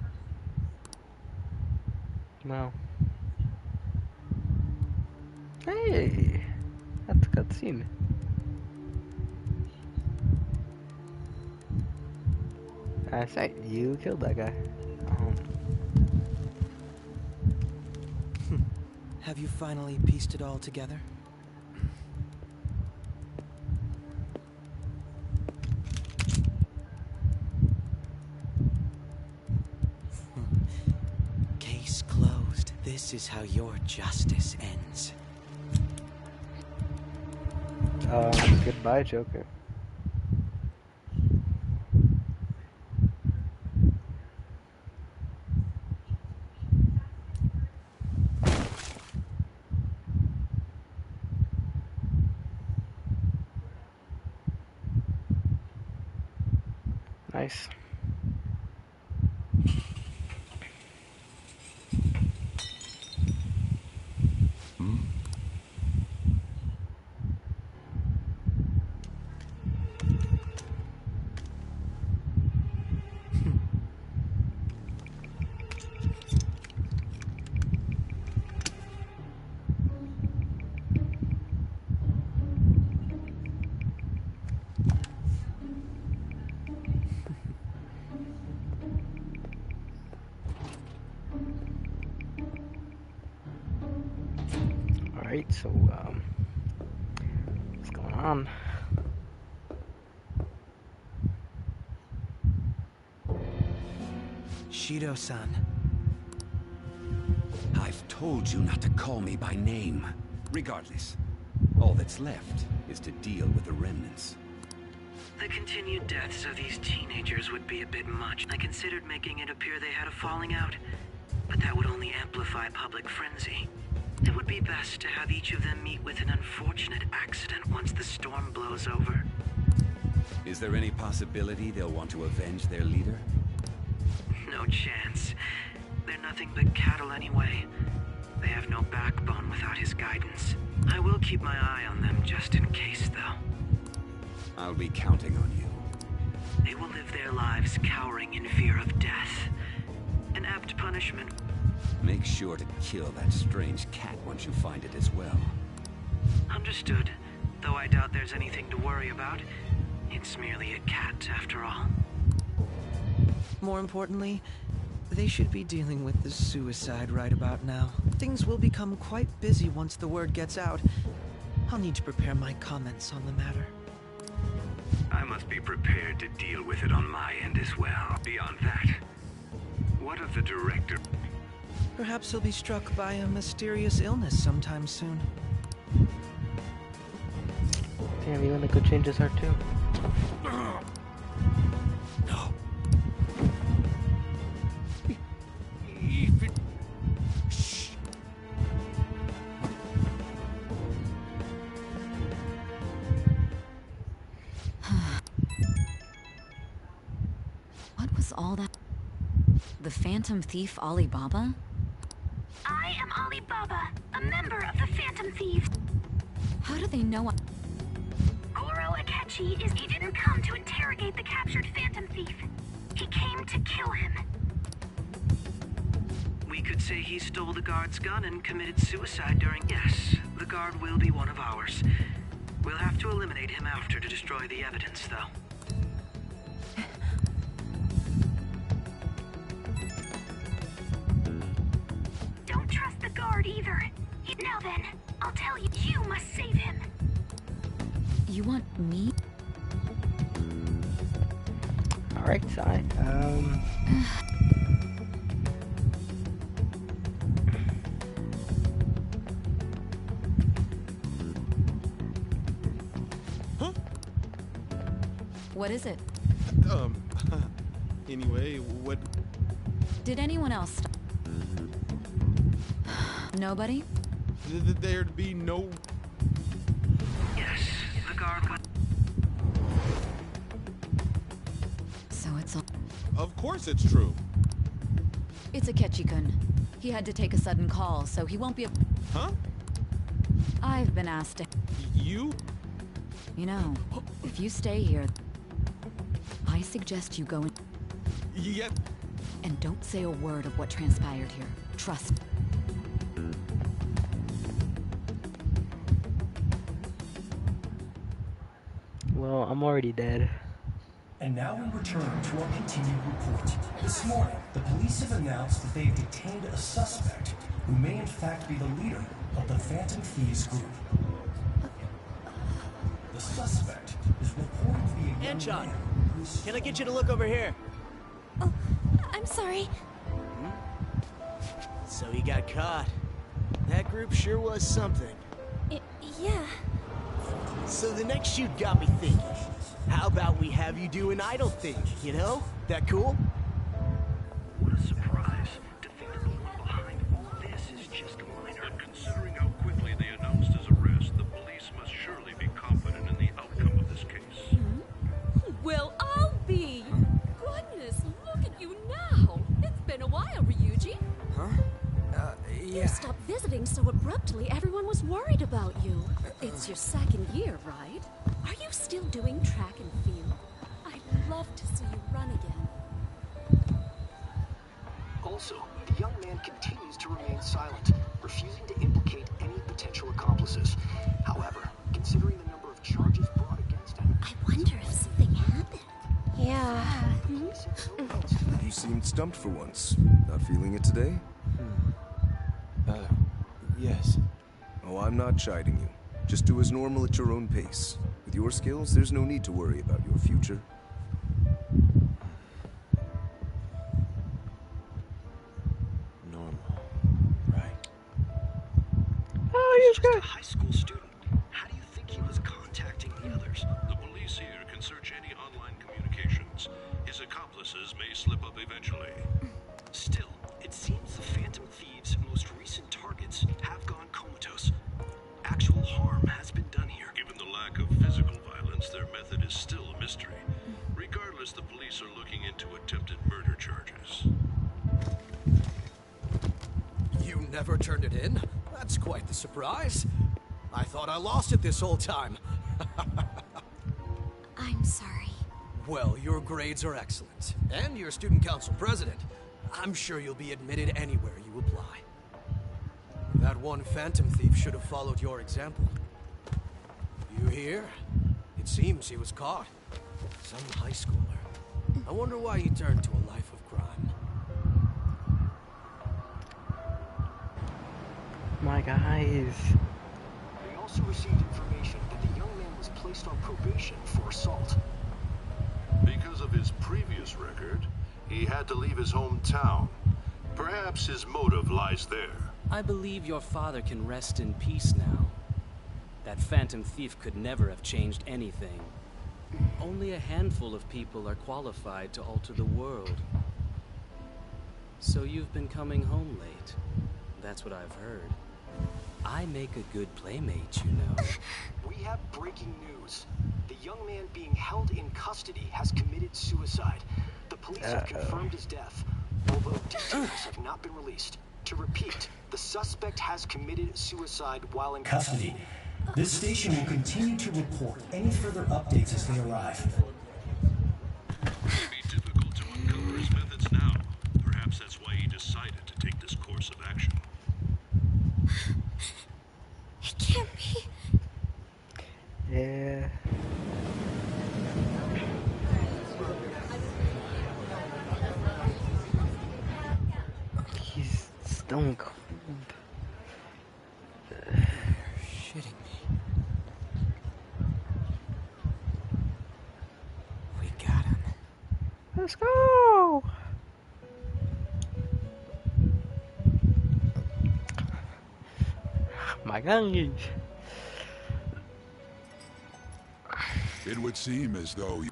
Wow. Hey! That's a cutscene. I say, you killed that guy. Have you finally pieced it all together? Case closed. This is how your justice ends. Goodbye, Joker. Nice. Alright, so, what's going on? Shido-san. I've told you not to call me by name. Regardless, all that's left is to deal with the remnants. The continued deaths of these teenagers would be a bit much. I considered making it appear they had a falling out, but that would only amplify public frenzy. It would be best to have each of them meet with an unfortunate accident once the storm blows over. Is there any possibility they'll want to avenge their leader? No chance. They're nothing but cattle anyway. They have no backbone without his guidance. I will keep my eye on them just in case, though. I'll be counting on you. They will live their lives cowering in fear of death. An apt punishment. Make sure to kill that strange cat once you find it as well. Understood. Though I doubt there's anything to worry about. It's merely a cat, after all. More importantly, they should be dealing with the suicide right about now. Things will become quite busy once the word gets out. I'll need to prepare my comments on the matter. I must be prepared to deal with it on my end as well. Beyond that, what of the director? Perhaps he'll be struck by a mysterious illness sometime soon. Damn, you wanna go change his heart too? No. Shh. What was all that? The Phantom Thief Alibaba? I am Alibaba, a member of the Phantom Thieves. How do they know? Goro Akechi he didn't come to interrogate the captured Phantom Thief. He came to kill him. We could say he stole the guard's gun and committed suicide during... Yes, the guard will be one of ours. We'll have to eliminate him after to destroy the evidence, though. Don't trust the guard either. Now then, I'll tell you, you must save him. You want me? Alright, Sai. Huh? What is it? Anyway, what... Did anyone else stop? Nobody? There'd be no... Yes, the guard would... So it's all... Of course it's true. It's Akechi-kun. He had to take a sudden call, so he won't be... Huh? I've been asked to... You? You know, if you stay here, I suggest you go in... Yep. And don't say a word of what transpired here. Trust. Well, I'm already dead. And now we return to our continued report. This morning, the police have announced that they've detained a suspect who may in fact be the leader of the Phantom Thieves group. The suspect is reported to be a young man. Can I get you to look over here? Oh, I'm sorry. So he got caught. That group sure was something. Yeah. So the next shoot got me thinking. How about we have you do an idol thing, you know? That cool? What a surprise. To think that the one behind all this is just a minor. And considering how quickly they announced his arrest, the police must surely be confident in the outcome of this case. Well, I'll be. Goodness, look at you now. It's been a while, Ryuji. Huh? You stopped visiting so abruptly, everyone was worried about you. It's your second year, right? Are you still doing track and field? I'd love to see you run again. Also, the young man continues to remain silent, refusing to implicate any potential accomplices. However, considering the number of charges brought against him... I wonder if something happened. Yeah. You seemed stumped for once. Not feeling it today? Yes. Oh, I'm not chiding you. Just do as normal at your own pace. With your skills, there's no need to worry about your future. Normal. Right. Oh, he's just a high school student. How do you think he was contacting the others? The police here can search any online communications. His accomplices may slip up eventually. Still, it seems the Phantom Thieves' most recent targets have gone comatose. Actual harm has been done here. Given the lack of physical violence, their method is still a mystery. Regardless, the police are looking into attempted murder charges. never turned it in? That's quite the surprise. I thought I lost it this whole time. I'm sorry. Well, your grades are excellent, and you're student council president. I'm sure you'll be admitted anywhere you apply. That one phantom thief should have followed your example. You hear? It seems he was caught. Some high schooler. I wonder why he turned to a life of crime. My guys. We also received information that the young man was placed on probation for assault. Because of his previous record, he had to leave his hometown. Perhaps his motive lies there. I believe your father can rest in peace now. That phantom thief could never have changed anything. Only a handful of people are qualified to alter the world. So you've been coming home late. That's what I've heard. I make a good playmate, you know. We have breaking news. The young man being held in custody has committed suicide. The police have confirmed his death, although details have not been released. To repeat, the suspect has committed suicide while in Custody. This station will continue to report any further updates as they arrive. It would be difficult to uncover his methods now. Perhaps that's why he decided to take this course of action. It can't be. Yeah. He's stone cold. Shitting me. We got him. Let's go! My guys. It would seem as though you...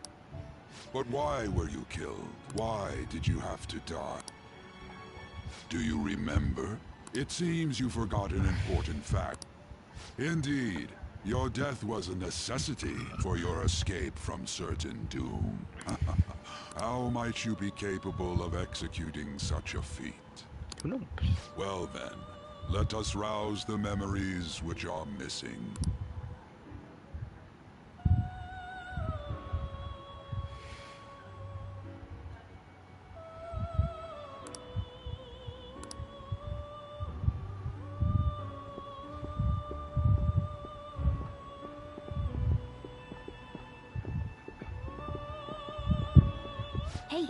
But why were you killed? Why did you have to die? Do you remember? It seems you forgot an important fact. Indeed, your death was a necessity for your escape from certain doom. How might you be capable of executing such a feat? Who knows? Well then, let us rouse the memories which are missing. Hey.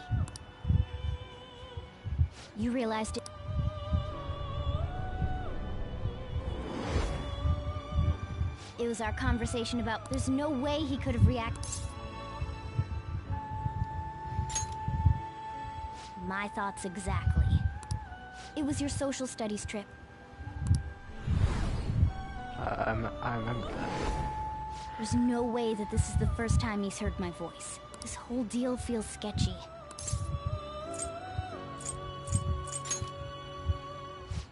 You realized it. It was our conversation about there's no way he could have reacted. My thoughts exactly. It was your social studies trip. I remember that. There's no way that this is the first time he's heard my voice. This whole deal feels sketchy.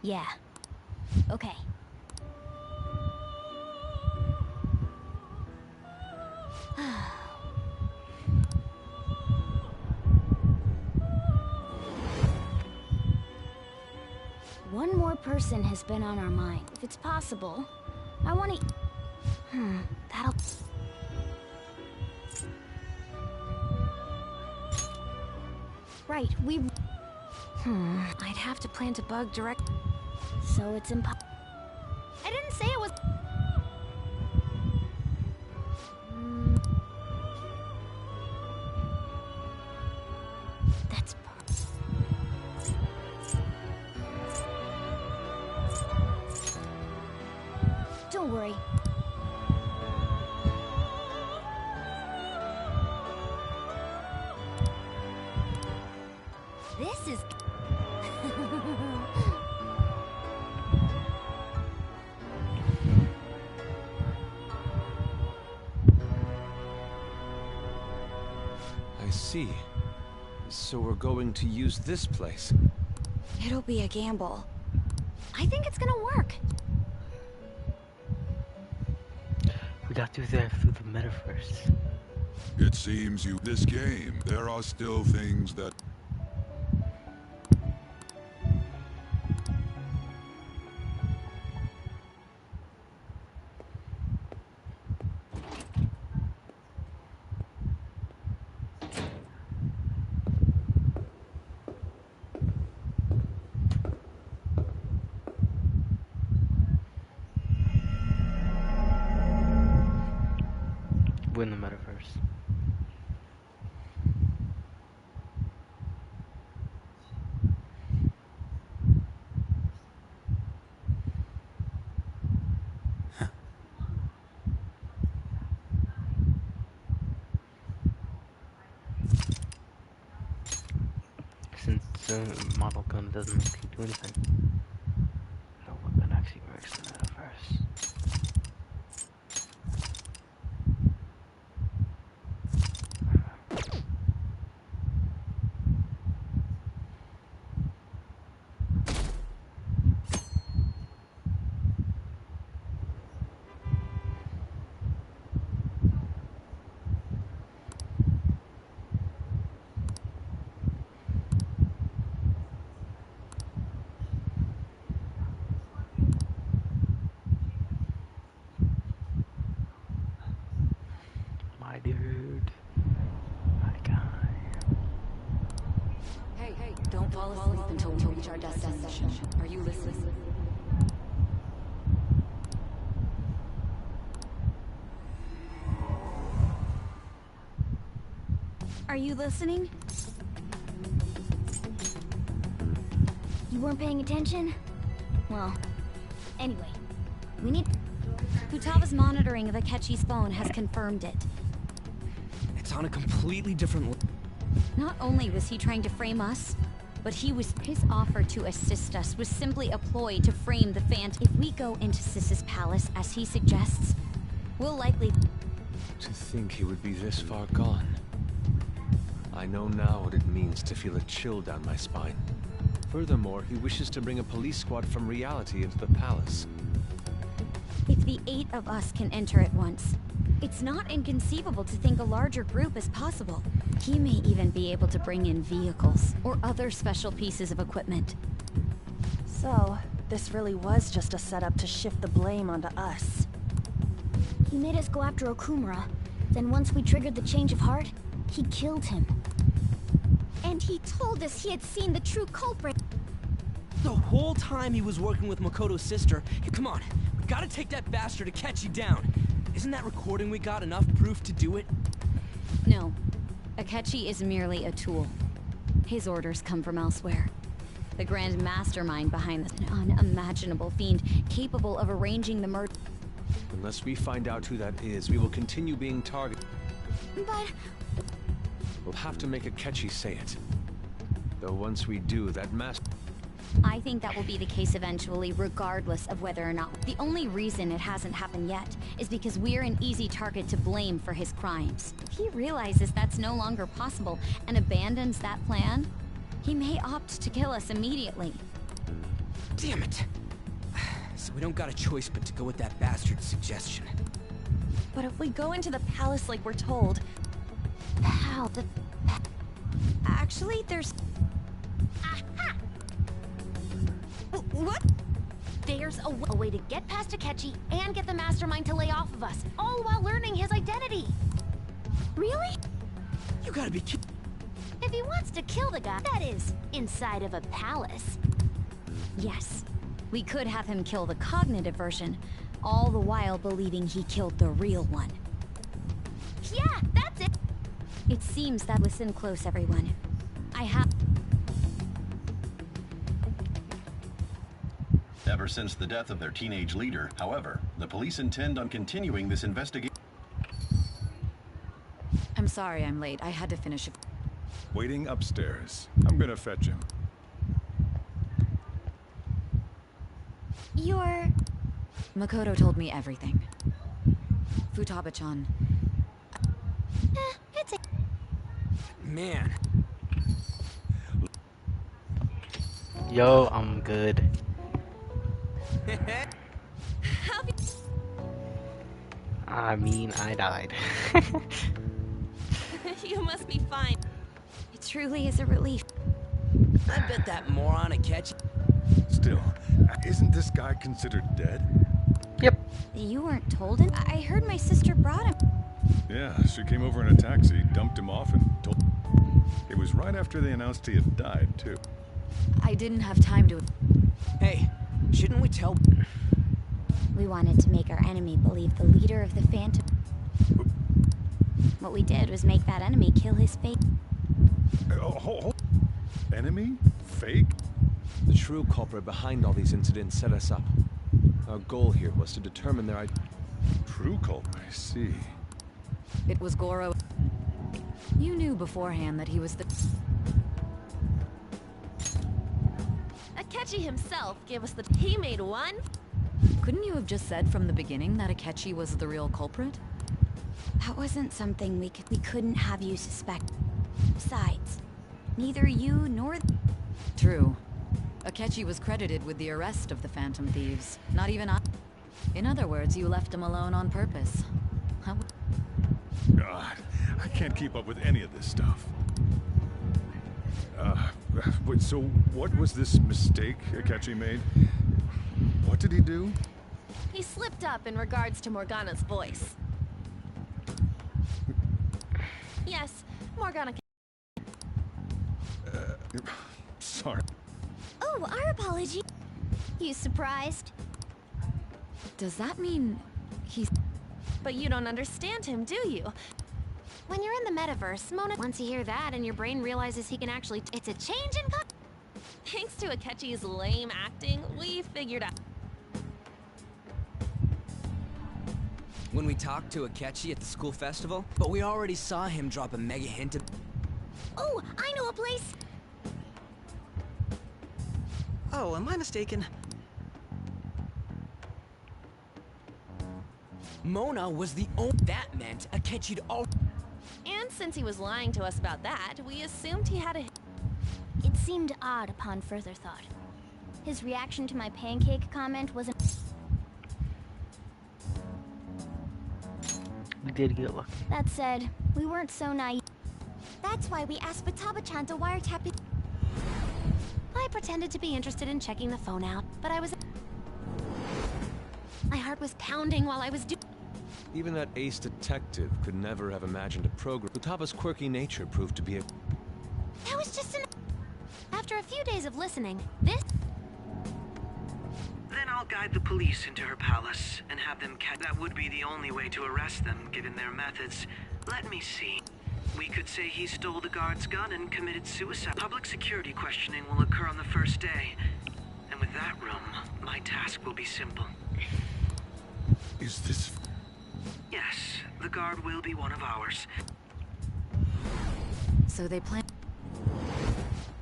Yeah. Okay. One more person has been on our mind. If it's possible, I want to... that'll... Right, we... I'd have to plant a bug direct... So it's impossible. I didn't say it was... That's... Don't worry. This is... I see. So we're going to use this place. It'll be a gamble. I think it's gonna work. We'd have to do that through the metaverse. It seems this game, there are still things that... Win the metaverse. Since the model gun doesn't actually do anything, no weapon actually works in the metaverse. My dude. My guy. Hey, don't fall asleep until we reach our destination. Are you listening? Are you listening? You weren't paying attention? Well, anyway, we need... Futaba's monitoring of Akechi's phone has confirmed it. It's on a completely different... Not only was he trying to frame us, but his offer to assist us was simply a ploy to frame the Phantom. If we go into Sis's palace, as he suggests, we'll likely... To think he would be this far gone. I know now what it means to feel a chill down my spine. Furthermore, he wishes to bring a police squad from reality into the palace. If the 8 of us can enter at once, it's not inconceivable to think a larger group is possible. He may even be able to bring in vehicles or other special pieces of equipment. So, this really was just a setup to shift the blame onto us. He made us go after Okumura. Then once we triggered the change of heart, he killed him. And he told us he had seen the true culprit. The whole time he was working with Makoto's sister. Come on, we gotta take that bastard Akechi down. Isn't that recording we got enough proof to do it? No. Akechi is merely a tool. His orders come from elsewhere. The grand mastermind behind this unimaginable fiend capable of arranging the murder. Unless we find out who that is, we will continue being targeted. But... We'll have to make Akechi say it. Though once we do, that I think that will be the case eventually, regardless of whether or not. The only reason it hasn't happened yet is because we're an easy target to blame for his crimes. If he realizes that's no longer possible and abandons that plan, he may opt to kill us immediately. Damn it! So we don't got a choice but to go with that bastard's suggestion. But if we go into the palace like we're told... How? Actually, there's... Aha! What? There's a way to get past Akechi and get the mastermind to lay off of us, all while learning his identity. Really? You gotta be kidding. If he wants to kill the guy, that is, inside of a palace. Yes. We could have him kill the cognitive version, all the while believing he killed the real one. Yeah, that's it! It seems that... Listen close, everyone. I have... Ever since the death of their teenage leader, however, the police intend on continuing this investigation. I'm sorry I'm late. I had to finish it. Waiting upstairs. I'm gonna fetch him. You're... Makoto told me everything. Futaba-chan. It's a... Man. Yo, I'm good. I mean, I died. You must be fine. It truly is a relief. I bet that moron Akechi... Still, isn't this guy considered dead? Yep. You weren't told him? I heard my sister brought him. Yeah, she came over in a taxi, dumped him off, and told... It was right after they announced he had died, too. I didn't have time to... Hey, shouldn't we tell... We wanted to make our enemy believe the leader of the Phantom... What we did was make that enemy kill his fake. Enemy? Fake? The true culprit behind all these incidents set us up. Our goal here was to determine their True culprit, I see. It was Goro. You knew beforehand that he was the... Akechi himself gave us the... He made one? Couldn't you have just said from the beginning that Akechi was the real culprit? That wasn't something we couldn't have you suspect. Besides, neither you nor... True. Akechi was credited with the arrest of the Phantom Thieves. Not even I. In other words, you left him alone on purpose. God, I can't keep up with any of this stuff. Wait, so what was this mistake Akechi made? What did he do? He slipped up in regards to Morgana's voice. Yes, Morgana. Sorry. Oh, our apology. You surprised? Does that mean he's... But you don't understand him, do you? When you're in the metaverse, Mona... Once you hear that and your brain realizes he can actually... It's a change in... Thanks to Akechi's lame acting, we figured out... When we talked to Akechi at the school festival, but we already saw him drop a mega hint of... Oh, I know a place! Oh, am I mistaken? Mona was the only... That meant Akechi'd all... And since he was lying to us about that, we assumed he had a... It seemed odd upon further thought. His reaction to my pancake comment wasn't... We did get lucky. That said, we weren't so naive. That's why we asked Futaba-chan to wiretap it. I pretended to be interested in checking the phone out, but I was... My heart was pounding while I was doing... Even that ace detective could never have imagined a program. Futaba's quirky nature proved to be a... That was just an... After a few days of listening, this... Then I'll guide the police into her palace and have them catch... That would be the only way to arrest them, given their methods. Let me see. We could say he stole the guard's gun and committed suicide. Public security questioning will occur on the first day. And with that room, my task will be simple. Is this... Yes, the guard will be one of ours. So they plan...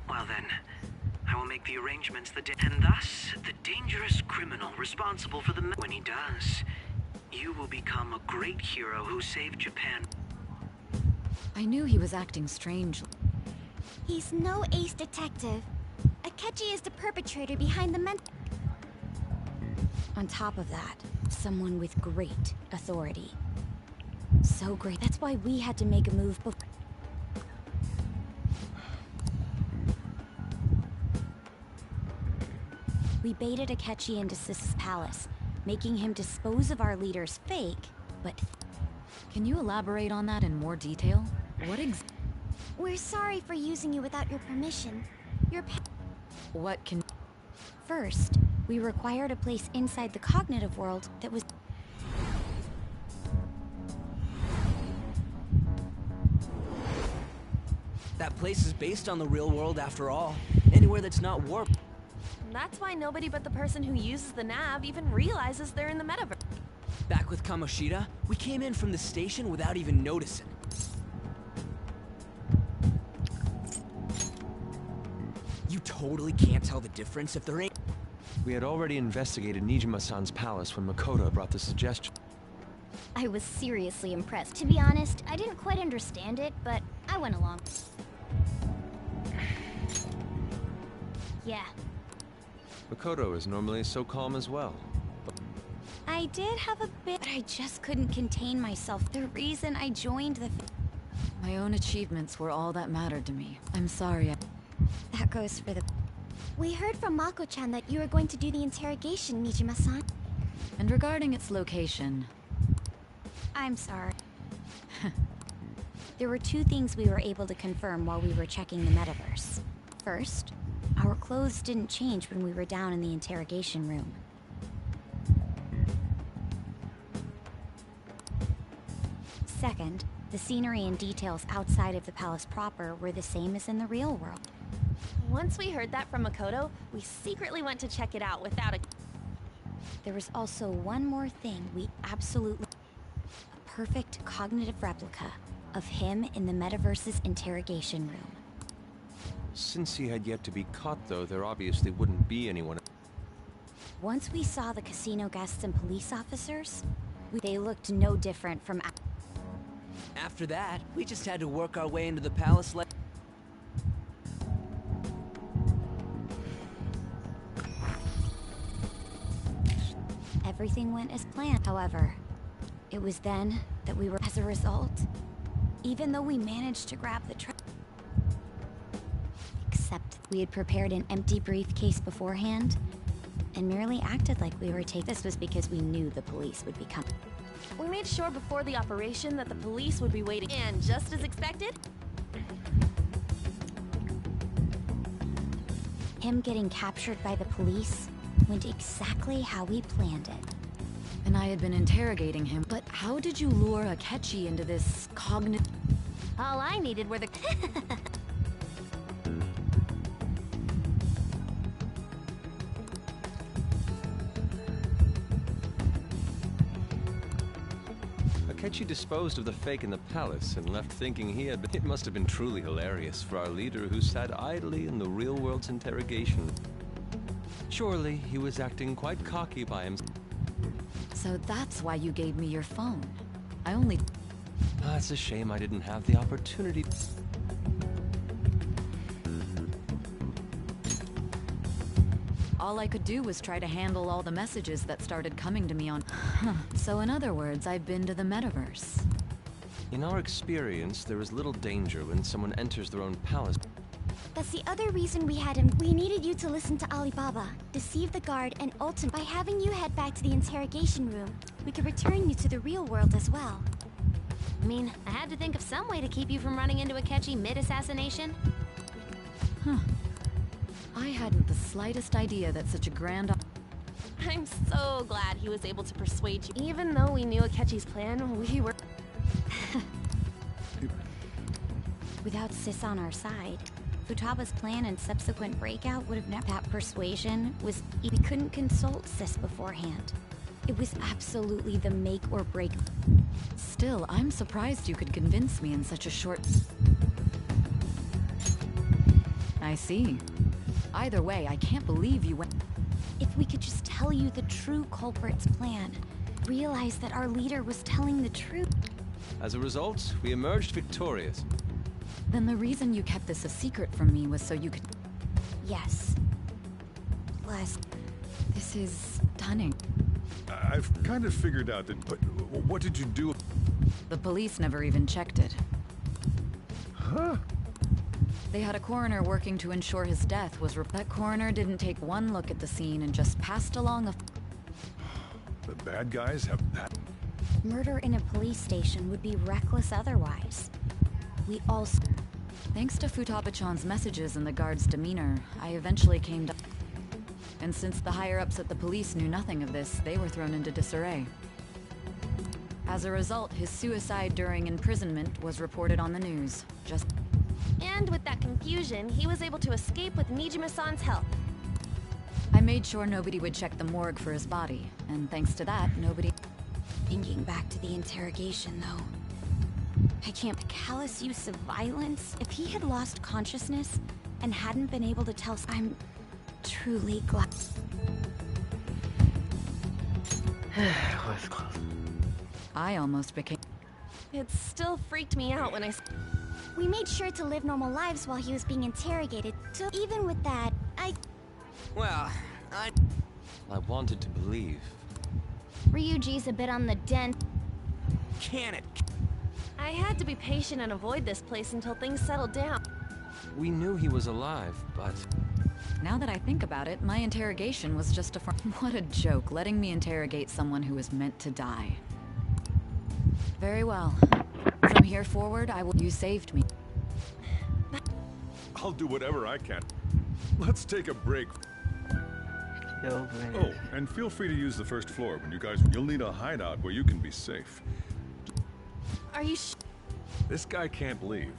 Well then, I will make the arrangements and thus, the dangerous criminal responsible for the... When he does, you will become a great hero who saved Japan. I knew he was acting strangely. He's no ace detective. Akechi is the perpetrator behind the men... On top of that, someone with great authority. So great. That's why we had to make a move before... We baited Akechi into Sis's palace, making him dispose of our leader's fake, but... Can you elaborate on that in more detail? What We're sorry for using you without your permission. What can... First, we required a place inside the cognitive world that was... That place is based on the real world after all. Anywhere that's not warped. That's why nobody but the person who uses the nav even realizes they're in the metaverse. Back with Kamoshida, we came in from the station without even noticing. You totally can't tell the difference if there ain't... We had already investigated Nijima-san's palace when Makoto brought the suggestion. I was seriously impressed. To be honest, I didn't quite understand it, but I went along. Yeah. Makoto is normally so calm as well. I did have a bit, but I just couldn't contain myself. The reason I joined the... My own achievements were all that mattered to me. I'm sorry. That goes for the... We heard from Mako-chan that you were going to do the interrogation, Nijima-san. And regarding its location... I'm sorry. There were two things we were able to confirm while we were checking the metaverse. First, our clothes didn't change when we were down in the interrogation room. Second, the scenery and details outside of the palace proper were the same as in the real world. Once we heard that from Makoto, we secretly went to check it out without a... There was also one more thing we absolutely... A perfect cognitive replica of him in the metaverse's interrogation room. Since he had yet to be caught, though, there obviously wouldn't be anyone. Once we saw the casino guests and police officers, they looked no different from... After that, we just had to work our way into the palace like... Everything went as planned. However, it was then that we were... As a result, even though we managed to grab the except we had prepared an empty briefcase beforehand and merely acted like we were taking... This was because we knew the police would be coming. We made sure before the operation that the police would be waiting, and just as expected... Him getting captured by the police went exactly how we planned it. And I had been interrogating him, but how did you lure Akechi into this cognitive... All I needed were the... Akechi disposed of the fake in the palace and left thinking he had been... It must have been truly hilarious for our leader who sat idly in the real world's interrogation. Surely he was acting quite cocky by himself. So that's why you gave me your phone. I only... It's a shame I didn't have the opportunity. All I could do was try to handle all the messages that started coming to me on... So in other words, I've been to the metaverse. In our experience, there is little danger when someone enters their own palace. That's the other reason we had him. We needed you to listen to Alibaba, deceive the guard, and ultimately, by having you head back to the interrogation room, we could return you to the real world as well. I mean, I had to think of some way to keep you from running into Akechi mid-assassination. Huh. I hadn't the slightest idea that such a grand... I'm so glad he was able to persuade you. Even though we knew Akechi's plan, we were... Without Sis on our side, Futaba's plan and subsequent breakout would have never... That persuasion was... We couldn't consult Sis beforehand. It was absolutely the make or break. Still, I'm surprised you could convince me in such a short... I see. Either way, I can't believe you went... If we could just tell you the true culprit's plan, realize that our leader was telling the truth. As a result, we emerged victorious. Then the reason you kept this a secret from me was so you could... Yes. Les. This is stunning. I've kind of figured out that... But what did you do? The police never even checked it. Huh? They had a coroner working to ensure his death was... That coroner didn't take one look at the scene and just passed along a... The bad guys have that... Murder in a police station would be reckless otherwise. We also... Thanks to Futaba-chan's messages and the guard's demeanor, I eventually came to... And since the higher-ups at the police knew nothing of this, they were thrown into disarray. As a result, his suicide during imprisonment was reported on the news. And with that confusion, he was able to escape with Nijima-san's help. I made sure nobody would check the morgue for his body, and thanks to that, nobody... Thinking back to the interrogation, though... I can't... Callous use of violence? If he had lost consciousness and hadn't been able to tell... I'm truly glad... was close. I almost became... It still freaked me out when I... We made sure to live normal lives while he was being interrogated, so even with that, Well, I wanted to believe. Ryuji's a bit on the den. Can it? I had to be patient and avoid this place until things settled down. We knew he was alive, but... Now that I think about it, my interrogation was just a... What a joke, letting me interrogate someone who was meant to die. Very well. From here forward, I will... You saved me. I'll do whatever I can. Let's take a break. Oh, and feel free to use the first floor when you guys... You'll need a hideout where you can be safe. Are you This guy can't leave.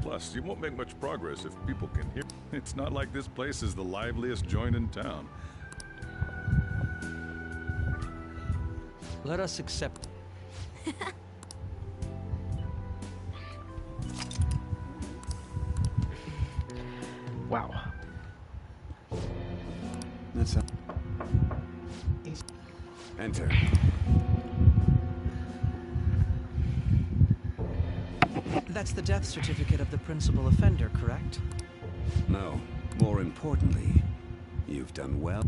Plus, you won't make much progress if people can hear. It's not like this place is the liveliest joint in town. Let us accept. Wow. That's a... Enter. That's the death certificate of the principal offender, correct? No. More importantly, you've done well.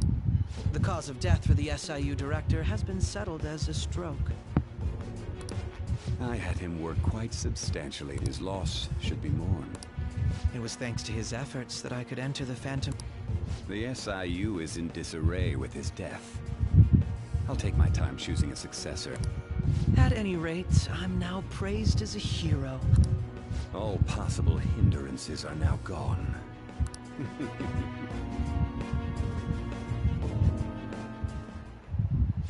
The cause of death for the SIU director has been settled as a stroke. I had him work quite substantially. His loss should be mourned. It was thanks to his efforts that I could enter the Phantom... The SIU is in disarray with his death. I'll take my time choosing a successor. At any rate, I'm now praised as a hero. All possible hindrances are now gone.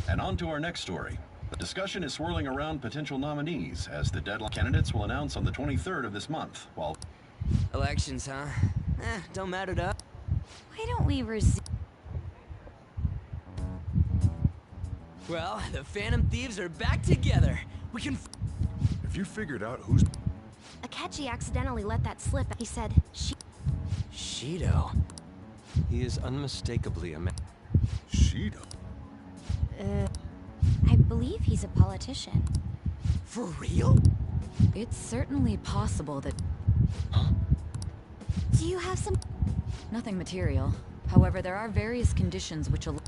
And on to our next story. The discussion is swirling around potential nominees, as the deadline candidates will announce on the 23rd of this month, while... Elections, huh? Don't matter to us. Why don't we resume? Well, the Phantom Thieves are back together. We can... If you figured out who's... Akechi accidentally let that slip. He said, Shido. He is unmistakably a man. Shido? I believe he's a politician. For real? It's certainly possible that... Do you have some... Nothing material. However, there are various conditions which will...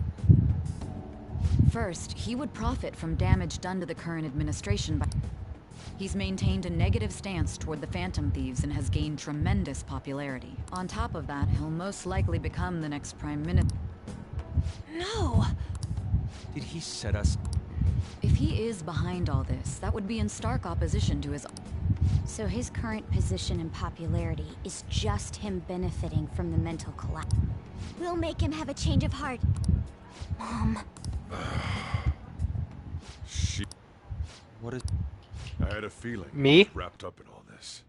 First, he would profit from damage done to the current administration by... He's maintained a negative stance toward the Phantom Thieves and has gained tremendous popularity. On top of that, he'll most likely become the next Prime Minister. No! Did he set us... If he is behind all this, that would be in stark opposition to his... So his current position and popularity is just him benefiting from the mental collapse. We'll make him have a change of heart. Mom. Shit. What is... I had a feeling. Me? Wrapped up in all this.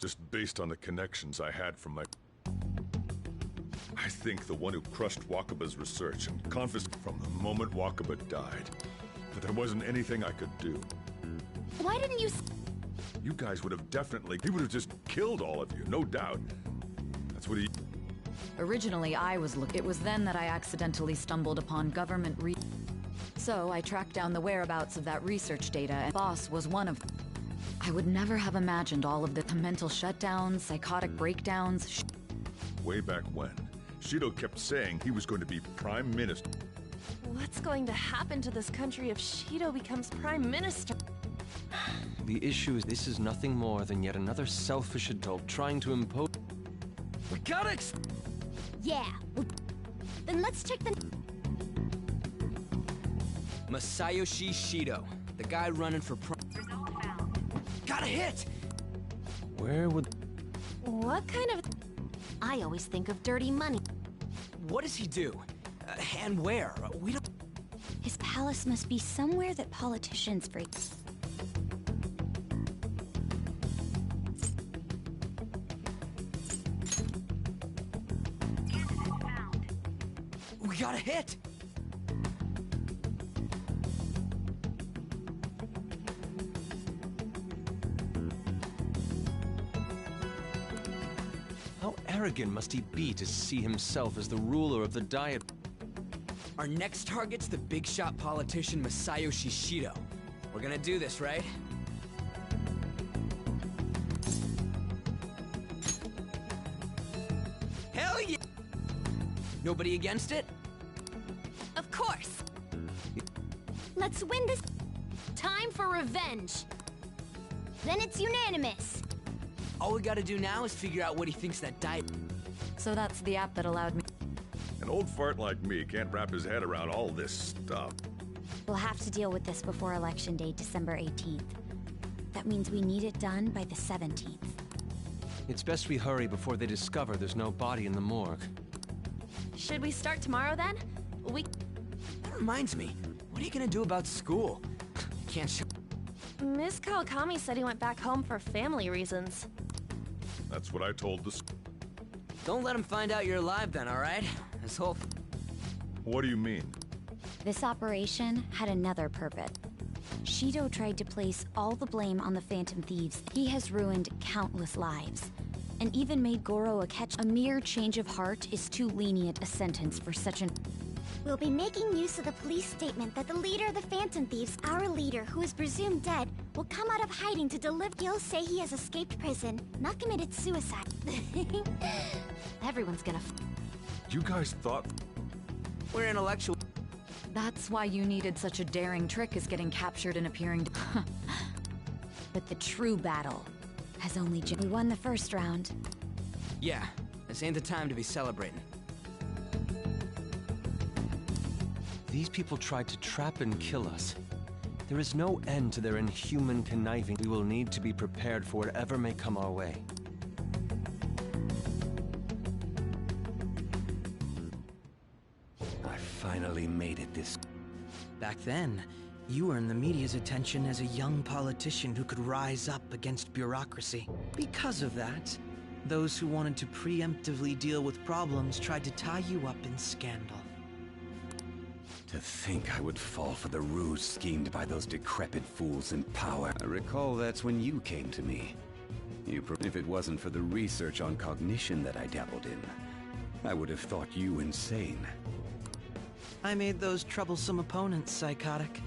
just based on the connections I had from my... I think the one who crushed Wakaba's research and confiscated from the moment Wakaba died. But there wasn't anything I could do. Why didn't you... You guys would have definitely... He would have just killed all of you, no doubt. That's what he... Originally, I was It was then that I accidentally stumbled upon government So I tracked down the whereabouts of that research data, and Boss was one of them. I would never have imagined all of the mental shutdowns, psychotic breakdowns... Way back when, Shido kept saying he was going to be Prime Minister. What's going to happen to this country if Shido becomes Prime Minister? The issue is this is nothing more than yet another selfish adult trying to impose... We gotta Yeah, well, then let's check the... Masayoshi Shido, the guy running for Got a hit! Where would... What kind of... I always think of dirty money. What does he do? And where? We don't... His palace must be somewhere that politicians break. We got a hit! How arrogant must he be to see himself as the ruler of the Diet? Our next target's the big shot politician Masayoshi Shido. We're gonna do this, right? Hell yeah! Nobody against it? Of course! Let's win this. Time for revenge! Then it's unanimous. All we gotta do now is figure out what he thinks that diet... So that's the app that allowed me... An old fart like me can't wrap his head around all this stuff. We'll have to deal with this before Election Day, December 18th. That means we need it done by the 17th. It's best we hurry before they discover there's no body in the morgue. Should we start tomorrow then? That reminds me, what are you gonna do about school? Can't show... Miss Kawakami said he went back home for family reasons. That's what I told the... Don't let him find out you're alive then, alright? This whole... What do you mean? This operation had another purpose. Shido tried to place all the blame on the Phantom Thieves. He has ruined countless lives, and even made Goro Akechi. A mere change of heart is too lenient a sentence for such an... We'll be making use of the police statement that the leader of the Phantom Thieves, our leader, who is presumed dead, will come out of hiding to deliver. He'll say he has escaped prison, not committed suicide. Everyone's gonna... You guys thought... We're intellectual... That's why you needed such a daring trick as getting captured and appearing to... But the true battle has only just... We won the first round. Yeah, this ain't the time to be celebrating. These people tried to trap and kill us. There is no end to their inhuman conniving. We will need to be prepared for whatever may come our way. I finally made it this... Back then, you earned the media's attention as a young politician who could rise up against bureaucracy. Because of that, those who wanted to preemptively deal with problems tried to tie you up in scandal. To think I would fall for the ruse schemed by those decrepit fools in power. I recall that's when you came to me. If it wasn't for the research on cognition that I dabbled in, I would have thought you insane. I made those troublesome opponents psychotic,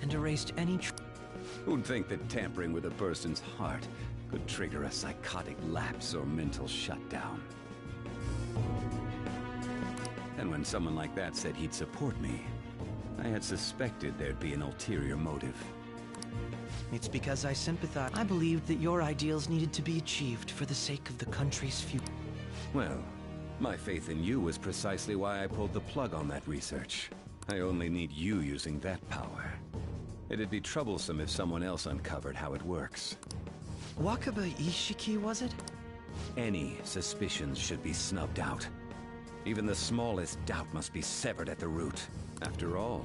and erased any Who'd think that tampering with a person's heart could trigger a psychotic lapse or mental shutdown? And when someone like that said he'd support me, I had suspected there'd be an ulterior motive. It's because I sympathize. I believed that your ideals needed to be achieved for the sake of the country's future. Well, my faith in you was precisely why I pulled the plug on that research. I only need you using that power. It'd be troublesome if someone else uncovered how it works. Wakaba Ishiki, was it? Any suspicions should be snubbed out. Even the smallest doubt must be severed at the root. After all,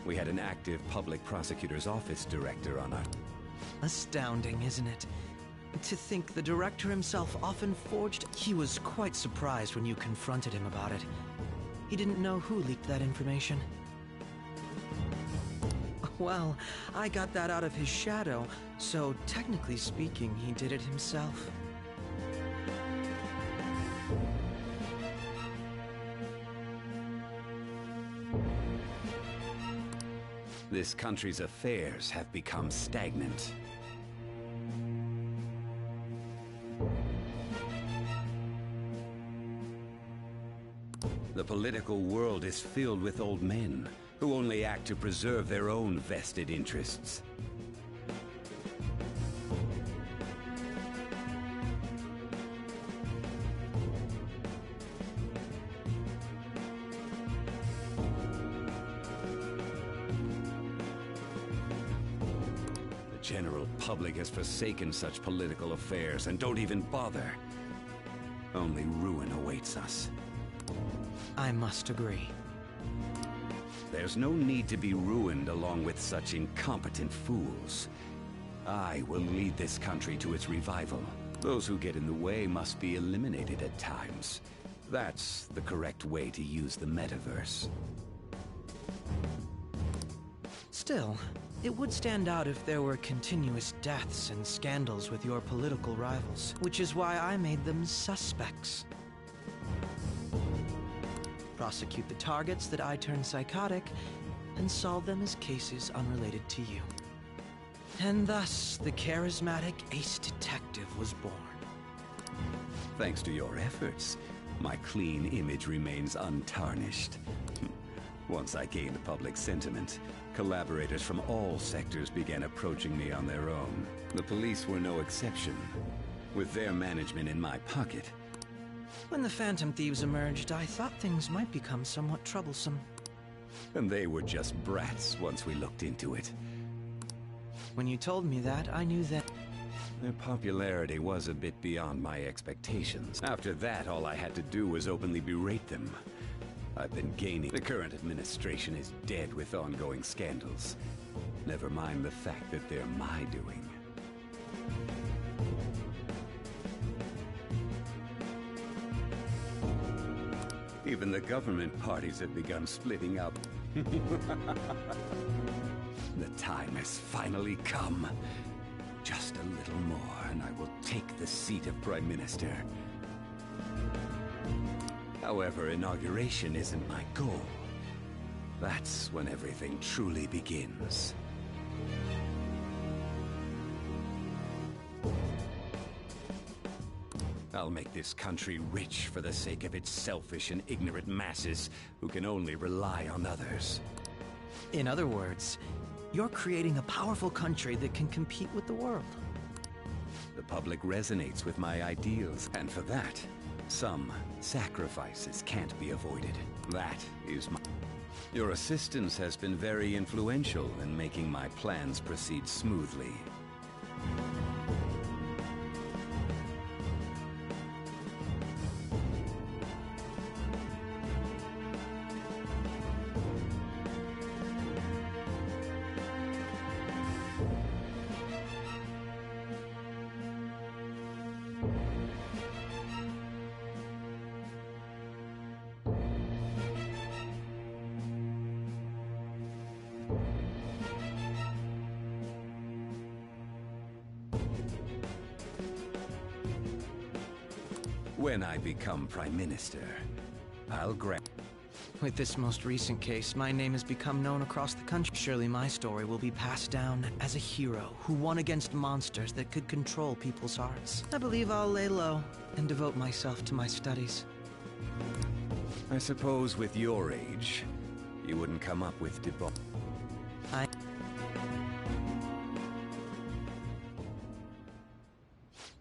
we had an active public prosecutor's office director on our... Astounding, isn't it? To think the director himself often forged... He was quite surprised when you confronted him about it. He didn't know who leaked that information. Well, I got that out of his shadow, so technically speaking, he did it himself. This country's affairs have become stagnant. The political world is filled with old men who only act to preserve their own vested interests. The general public has forsaken such political affairs and don't even bother. Only ruin awaits us. I must agree. There's no need to be ruined along with such incompetent fools. I will lead this country to its revival. Those who get in the way must be eliminated at times. That's the correct way to use the metaverse. Still, it would stand out if there were continuous deaths and scandals with your political rivals, which is why I made them suspects. Prosecute the targets that I turn psychotic, and solve them as cases unrelated to you. And thus, the charismatic ace detective was born. Thanks to your efforts, my clean image remains untarnished. Once I gained public sentiment, collaborators from all sectors began approaching me on their own. The police were no exception. With their management in my pocket, When the Phantom Thieves emerged, I thought things might become somewhat troublesome. and they were just brats once we looked into it. When you told me that, I knew that... Their popularity was a bit beyond my expectations. After that, all I had to do was openly berate them. I've been gaining... The current administration is dead with ongoing scandals. Never mind the fact that they're my doing. Even the government parties have begun splitting up. The time has finally come. Just a little more, and I will take the seat of Prime Minister. However, inauguration isn't my goal. That's when everything truly begins. I'll make this country rich for the sake of its selfish and ignorant masses who can only rely on others. In other words, you're creating a powerful country that can compete with the world. The public resonates with my ideals, and for that, some sacrifices can't be avoided. That is my... Your assistance has been very influential in making my plans proceed smoothly. When I become Prime Minister, I'll grant... With this most recent case, my name has become known across the country. Surely my story will be passed down as a hero who won against monsters that could control people's hearts. I believe I'll lay low and devote myself to my studies. I suppose with your age, you wouldn't come up with debauch.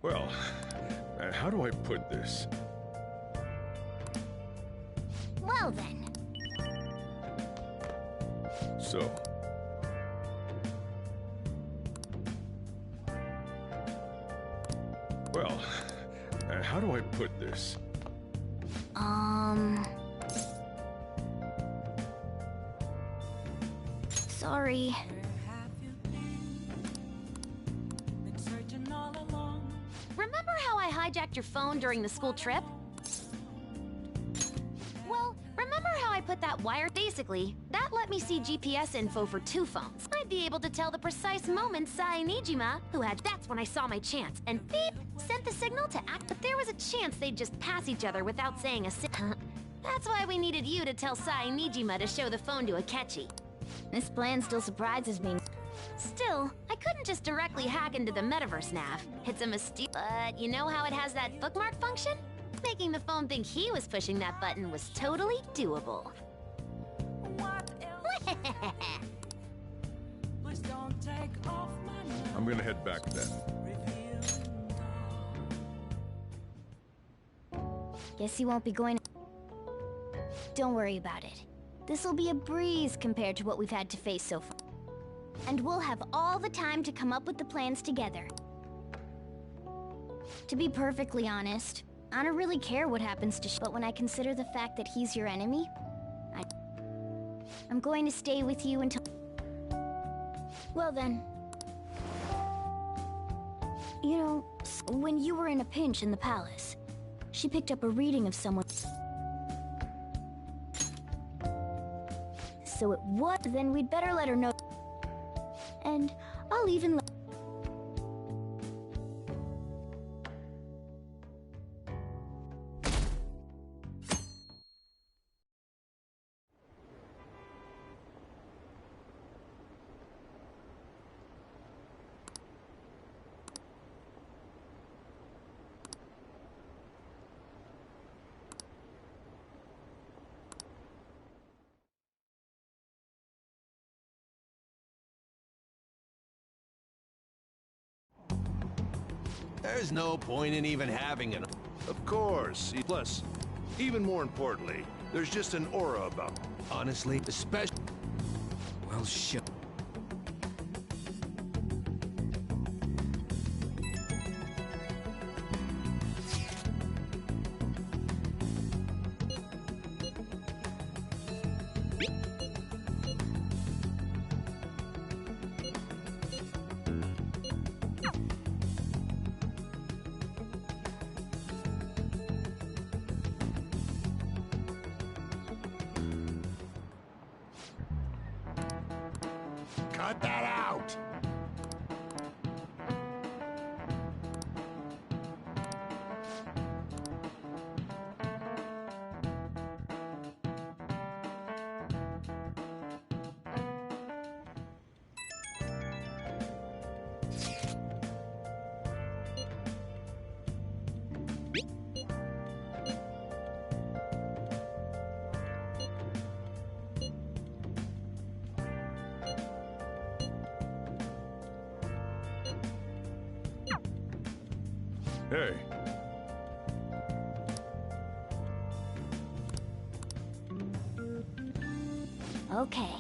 Well, how do I put this? Well then. So... Well, how do I put this? Sorry. remember how I hijacked your phone during the school trip? Well, remember how I put that wire? Basically, that let me see GPS info for 2 phones. I'd be able to tell the precise moment Sai Nijima, who had... That's when I saw my chance, and beep, sent the signal to act. But there was a chance they'd just pass each other without saying a That's why we needed you to tell Sai Nijima to show the phone to Akechi. This plan still surprises me. Still, I couldn't just directly hack into the metaverse nav. It's a mysterious... But you know how it has that bookmark function? Making the phone think he was pushing that button was totally doable. I'm gonna head back then. Guess he won't be going... Don't worry about it. This'll be a breeze compared to what we've had to face so far. And we'll have all the time to come up with the plans together. To be perfectly honest, I don't really care what happens to but when I consider the fact that he's your enemy, I'm going to stay with you until... Well then. You know, when you were in a pinch in the palace, she picked up a reading of someone... So it was... Then we'd better let her know. And I'll even let... There's no point in even having an... Of course. Plus, even more importantly, there's just an aura about... Honestly, especially... Well, shit. Cut that out! Hey. Okay.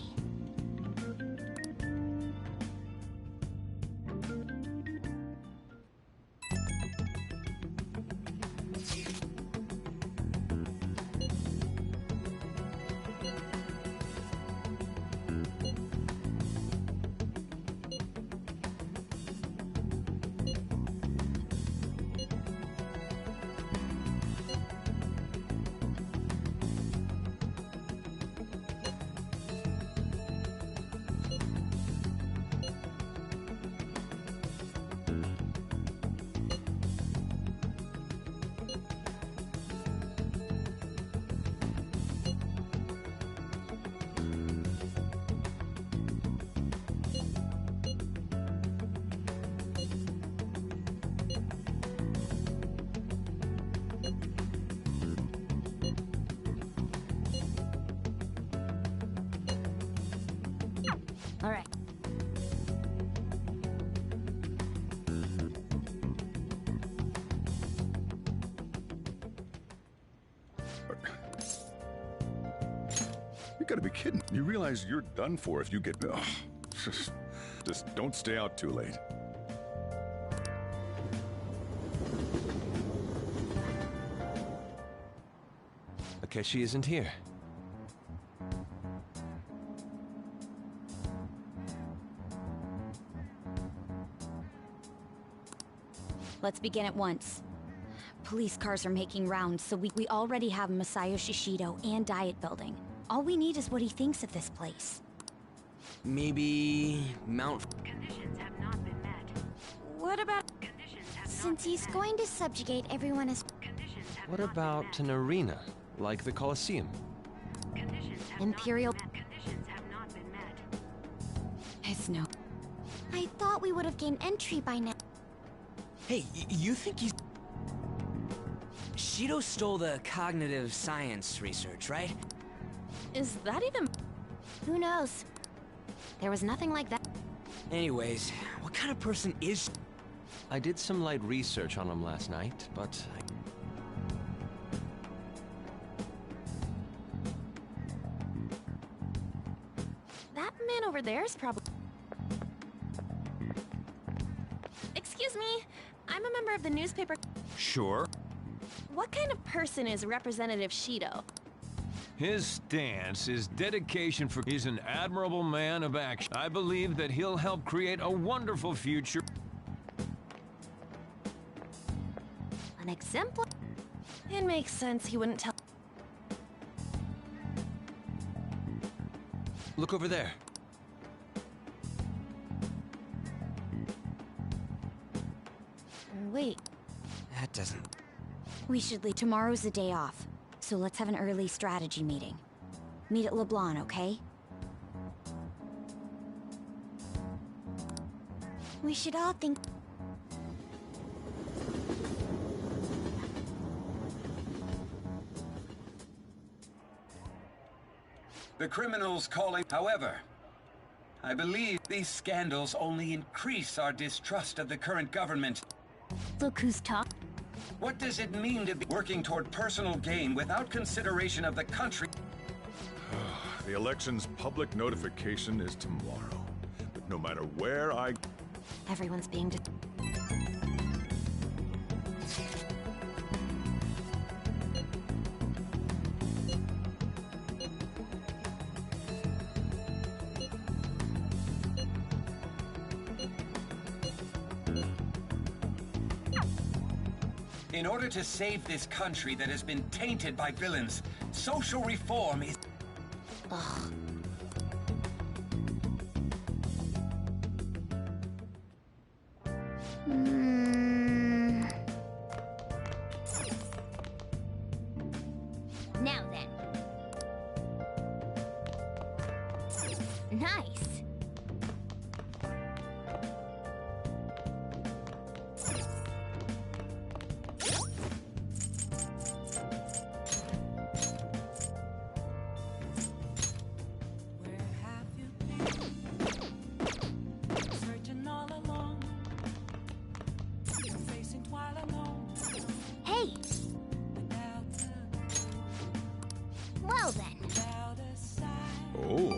All right. You gotta be kidding. You realize you're done for if you get... Ugh. Just don't stay out too late. Akechi isn't here. Let's begin at once. Police cars are making rounds, so we already have Masayoshi Shido and Diet Building. All we need is what he thinks of this place. Maybe... Mount... Conditions have not been met. What about... Since he's going to subjugate everyone as... What about an arena, like the Colosseum? Imperial... Conditions have not been met. It's no... I thought we would have gained entry by now. Hey, you think he's... Shido stole the cognitive science research, right? Is that even... Who knows? There was nothing like that. Anyways, what kind of person is... I did some light research on him last night, but That man over there is probably... Excuse me, I'm a member of the newspaper... Sure. What kind of person is Representative Shido? His stance, his dedication for... He's an admirable man of action. I believe that he'll help create a wonderful future. An exemplar? It makes sense he wouldn't tell... look over there. Wait, That doesn't... we should leave. Tomorrow's the day off, so let's have an early strategy meeting. Meet at LeBlanc, okay? We should all think... The criminals calling... However, I believe these scandals only increase our distrust of the current government. Look who's talking. What does it mean to be working toward personal gain without consideration of the country? The election's public notification is tomorrow. But no matter where I... Everyone's being... In order to save this country that has been tainted by villains, social reform is... Ugh. Now then. Nice. Hey! Well then. Oh.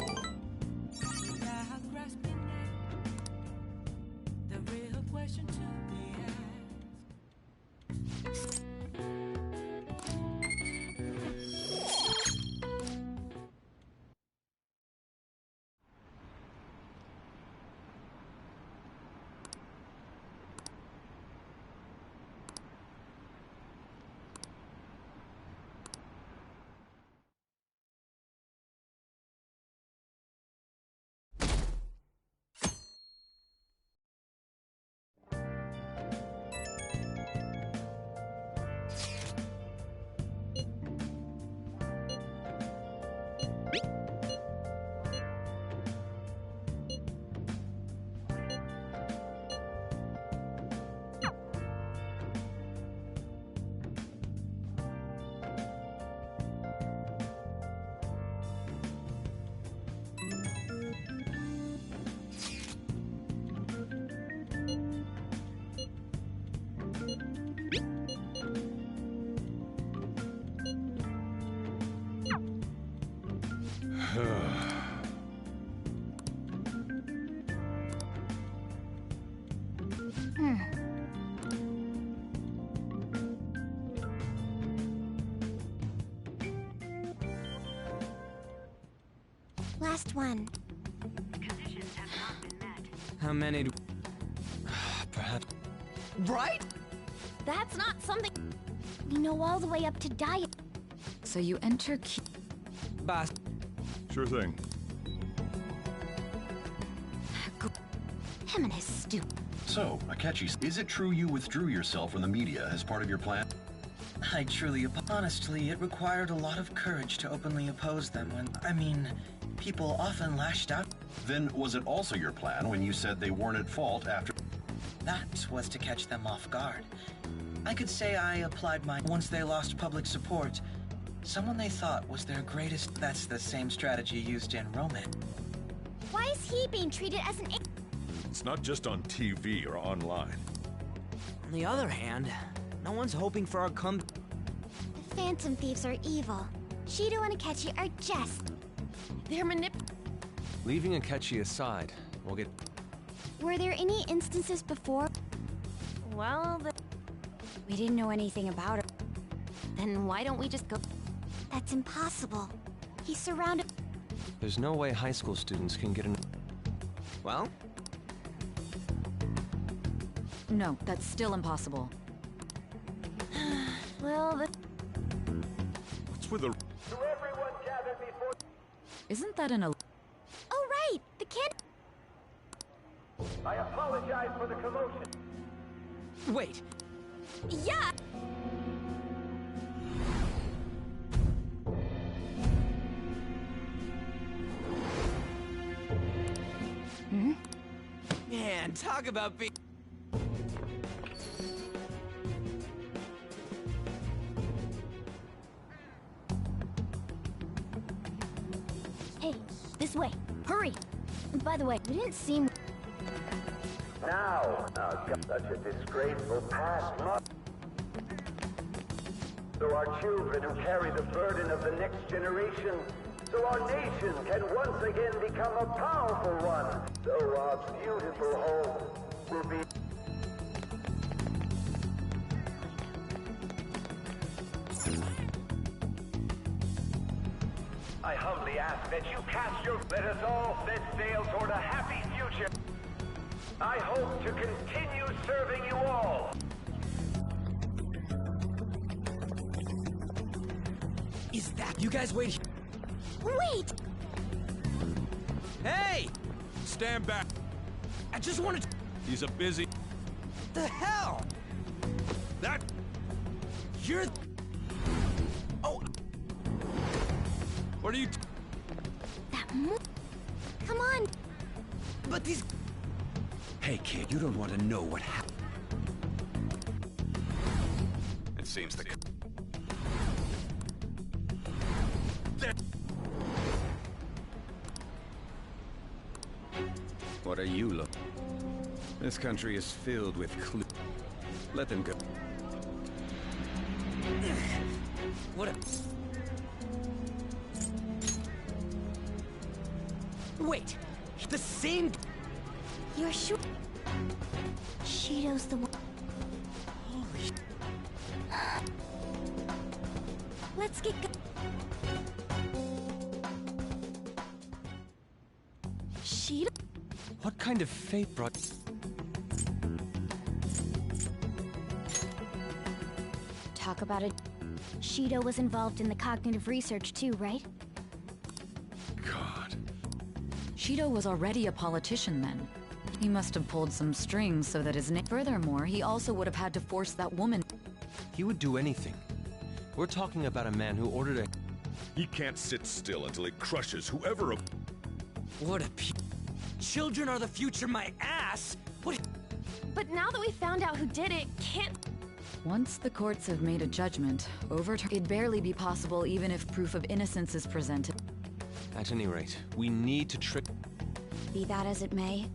Last one. How many do... Perhaps... Right? That's not something... We know all the way up to Diet. So you enter Boss. Sure thing. Him and his stupid... So, Akechi, is it true you withdrew yourself from the media as part of your plan? I truly... Honestly, it required a lot of courage to openly oppose them when... I mean, people often lashed out. Then was it also your plan when you said they weren't at fault after... That was to catch them off guard. I could say I applied my... Once they lost public support, someone they thought was their greatest... That's the same strategy used in romance. Why is he being treated as an... It's not just on TV or online. On the other hand, no one's hoping for our come... The Phantom Thieves are evil. Shido and Akechi are just... They're Leaving Akechi aside, we'll get... Were there any instances before? Well, we didn't know anything about her. Then why don't we just go... That's impossible. He's surrounded... There's no way high school students can get in... Well? No, that's still impossible. Well, What's with the... Isn't that an... Oh, right! The kid... I apologize for the commotion. Wait. Yeah! Man, talk about being... Hey, this way. Hurry! By the way, we didn't seem... Now, such a disgraceful past must... So our children who carry the burden of the next generation, so our nation can once again become a powerful one, so our beautiful home will be... I humbly ask that you cast your... Let us all set sail toward a happy future. I hope to continue serving you all. Is that... You guys wait... Wait! Hey! Stand back. I just wanted to... He's a busy... The hell? That... You're... Oh... What are you... Come on! But these... Hey, kid, you don't want to know what happened. It seems the... What are you looking? This country is filled with clues. Let them go. What a... Wait! The same... You're sure... Shido's the one... Holy... Let's get go... Shido? What kind of fate brought... Talk about it. Shido was involved in the cognitive research too, right? God. Shido was already a politician then. He must have pulled some strings so that his name... Furthermore, he also would have had to force that woman... He would do anything. We're talking about a man who ordered a... He can't sit still until he crushes whoever... What a Children are the future, my ass! What... But now that we found out who did it, can't... Once the courts have made a judgment, it'd barely be possible even if proof of innocence is presented. At any rate, we need to trick... Be that as it may,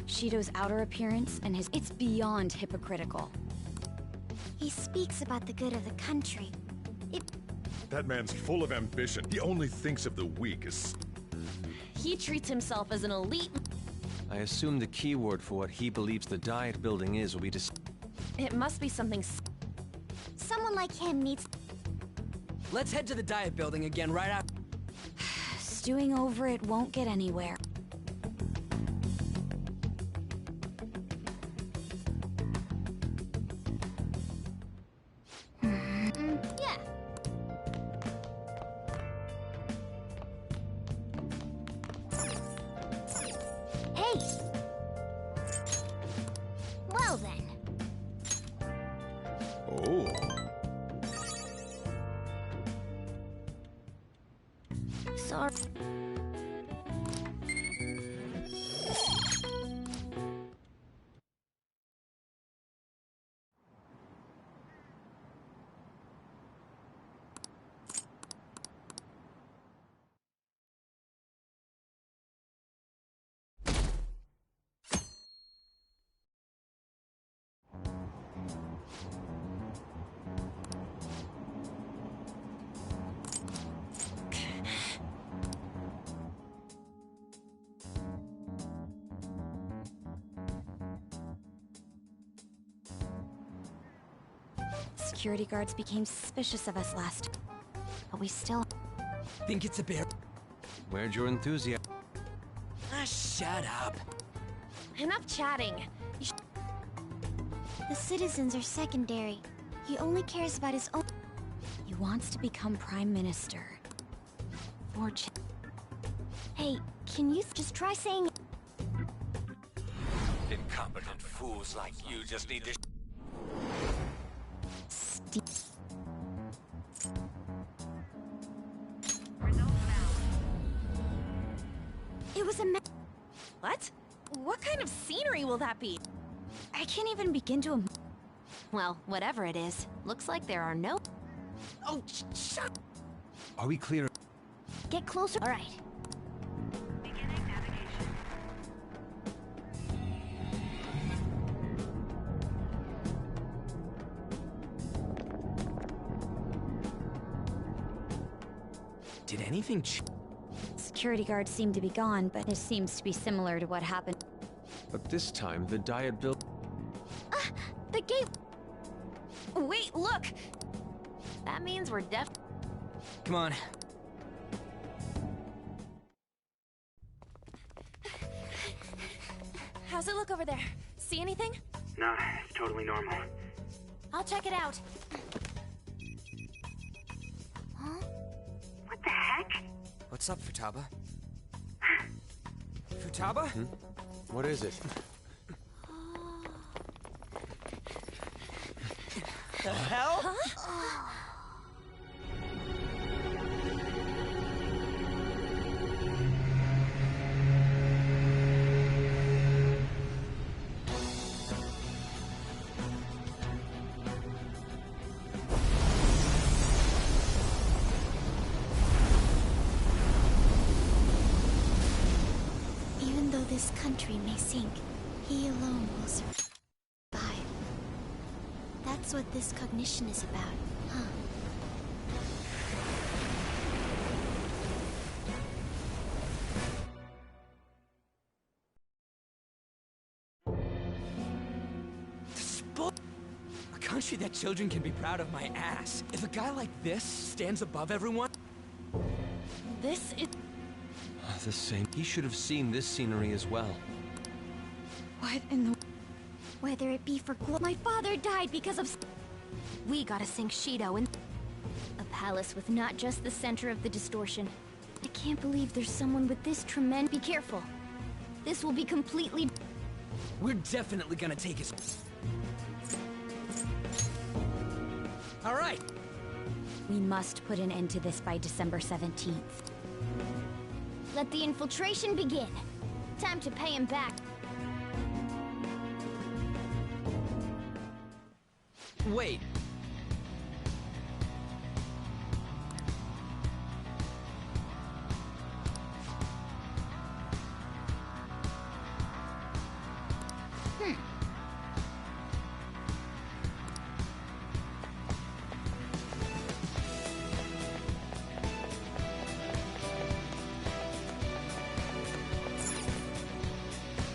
Shido's outer appearance and his... It's beyond hypocritical. He speaks about the good of the country. That man's full of ambition. He only thinks of the weak as... He treats himself as an elite... I assume the key word for what he believes the Diet building is will be It must be something... Someone like him needs... Let's head to the Diet building again right after... Stewing over it won't get anywhere. Well then. Oh. Sorry. Security guards became suspicious of us last. But we still... Think it's a bear? Where'd your enthusiasm? Ah, shut up. Enough chatting. The citizens are secondary. He only cares about his own... He wants to become Prime Minister. Fortune. Hey, can you just try saying... Incompetent fools like you just need to... It was a What? What kind of scenery will that be? I can't even begin to... Well, whatever it is, looks like there are no... Oh, shut... Are we clear? Get closer. All right. Did anything Security guards seem to be gone, but it seems to be similar to what happened. But this time, the Diet built... The gate... Wait, look! That means we're Come on. How's it look over there? See anything? No, it's totally normal. I'll check it out. Huh? What the heck? What's up, Futaba? Futaba? What is it? The hell? Huh? Even though this country may sink, he alone will survive. That's what this cognition is about, huh? A country that children can be proud of my ass. If a guy like this stands above everyone... This is... The same. He should have seen this scenery as well. What in the... Whether it be for my father died because of... We gotta sink Shido in... A palace with not just the center of the distortion. I can't believe there's someone with this tremendous... Be careful. This will be completely... We're definitely gonna take his... All right. We must put an end to this by December 17th. Let the infiltration begin. Time to pay him back. Wait.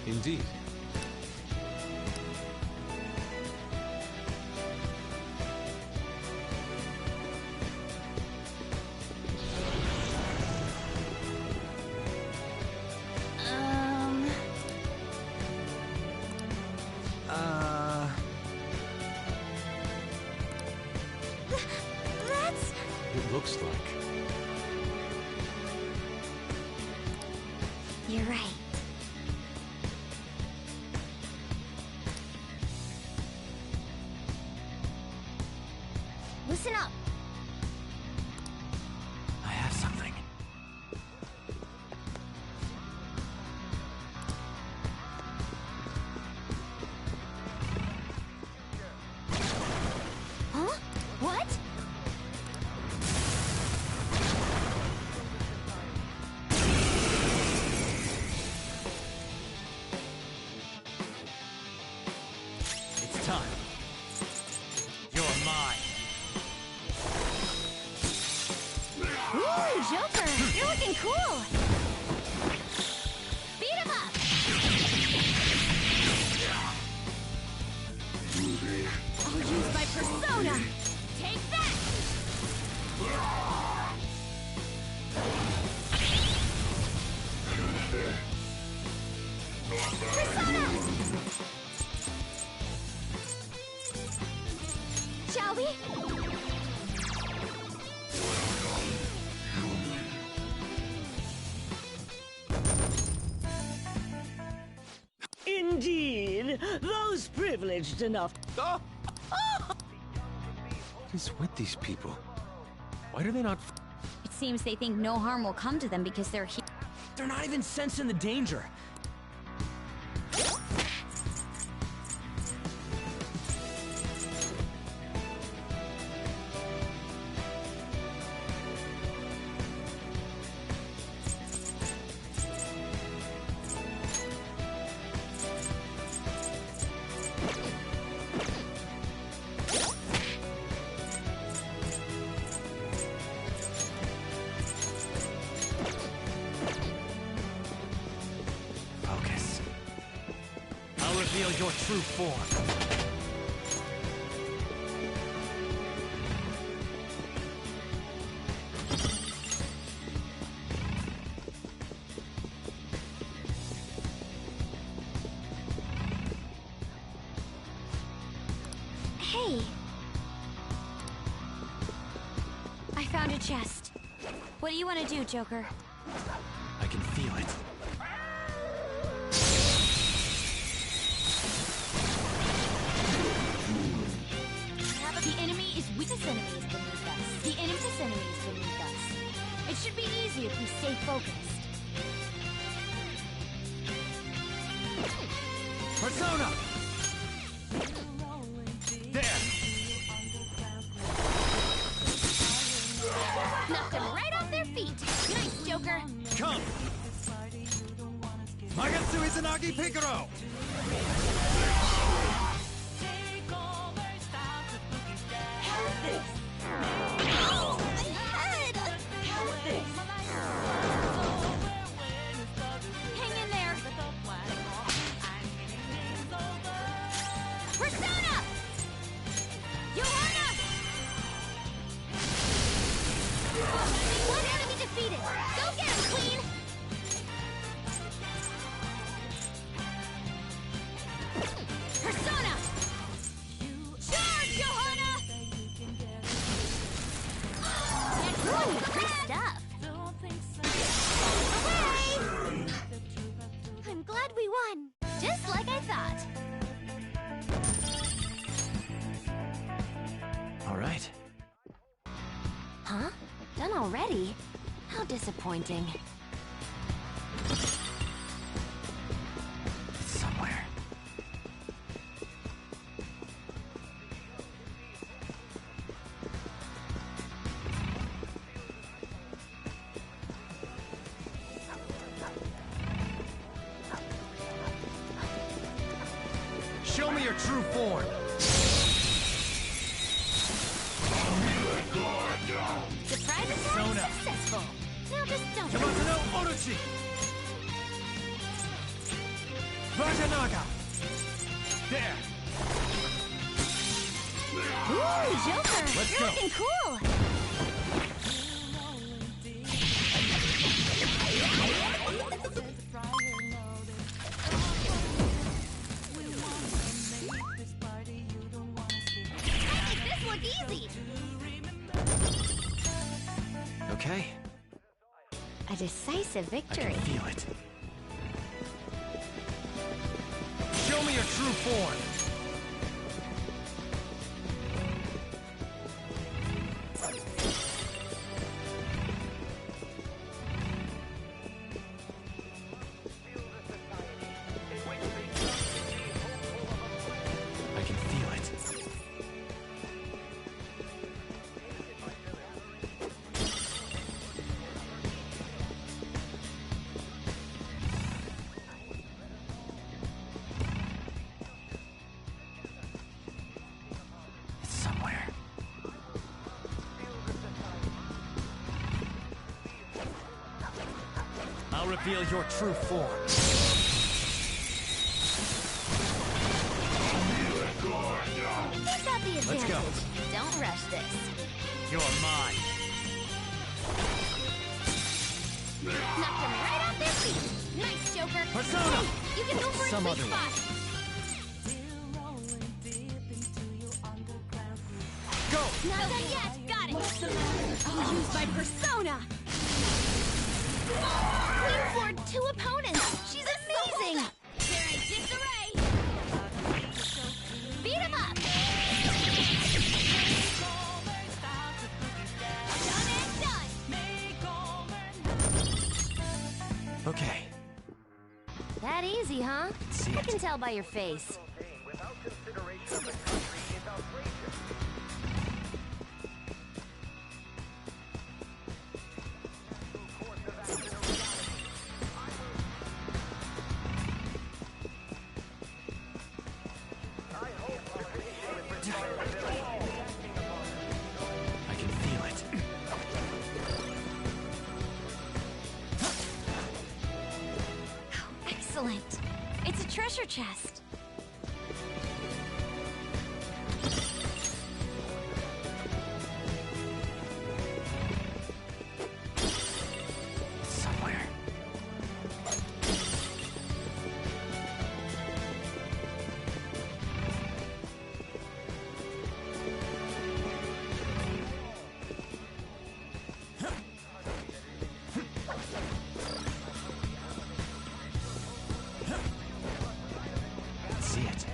Indeed. That's... It looks like... You're right. Listen up. I have something. Huh? What? It's time. You're mine. Ooh, Joker! You're looking cool! Beat him up! I'll use my persona! Take that! Persona! Shall we? Indeed, those privileged enough. What is with these people? Why do they not... It seems they think no harm will come to them because they're here. They're not even sensing the danger. Focus. I'll reveal your true form. Hey! I found a chest. What do you want to do, Joker? I can feel it. The enemy is weak. This enemy is beneath us. The enemy's enemy is beneath us. It should be easy if we stay focused. Persona! There! Knocked them right off their feet. Nice, Joker. Come! Magatsu Izanagi Picaro! Hang in there! Persona! Johanna! One enemy defeated. Go get him, Queen. Persona! Charge, Johanna! Ooh, good stuff. Hooray! I'm glad we won. Just like I thought. All right. Huh? Done already? How disappointing. It's somewhere. Show me your true form. Surprise attack successful. Now just don't. Yamato no Orochi! Vajanaga! There! Ooh, Joker! Let's You're go. looking cool! I make this look easy! Okay. A decisive victory. I can feel it. Show me your true form. reveal your true form. Who's got the advantage? Let's go. Don't rush this. You're mine. Knocked him right off their feet. Nice, Joker. Persona! Hey, you can go for Some a sweet other way. spot. Go! Not done yet. Got it. I'll use my persona! Queen floored 2 opponents. She's amazing. They're in disarray! Beat him up. Okay. That easy, huh? See I it. can tell by your face. I can feel it. Excellent. It's a treasure chest. Somewhere. See it.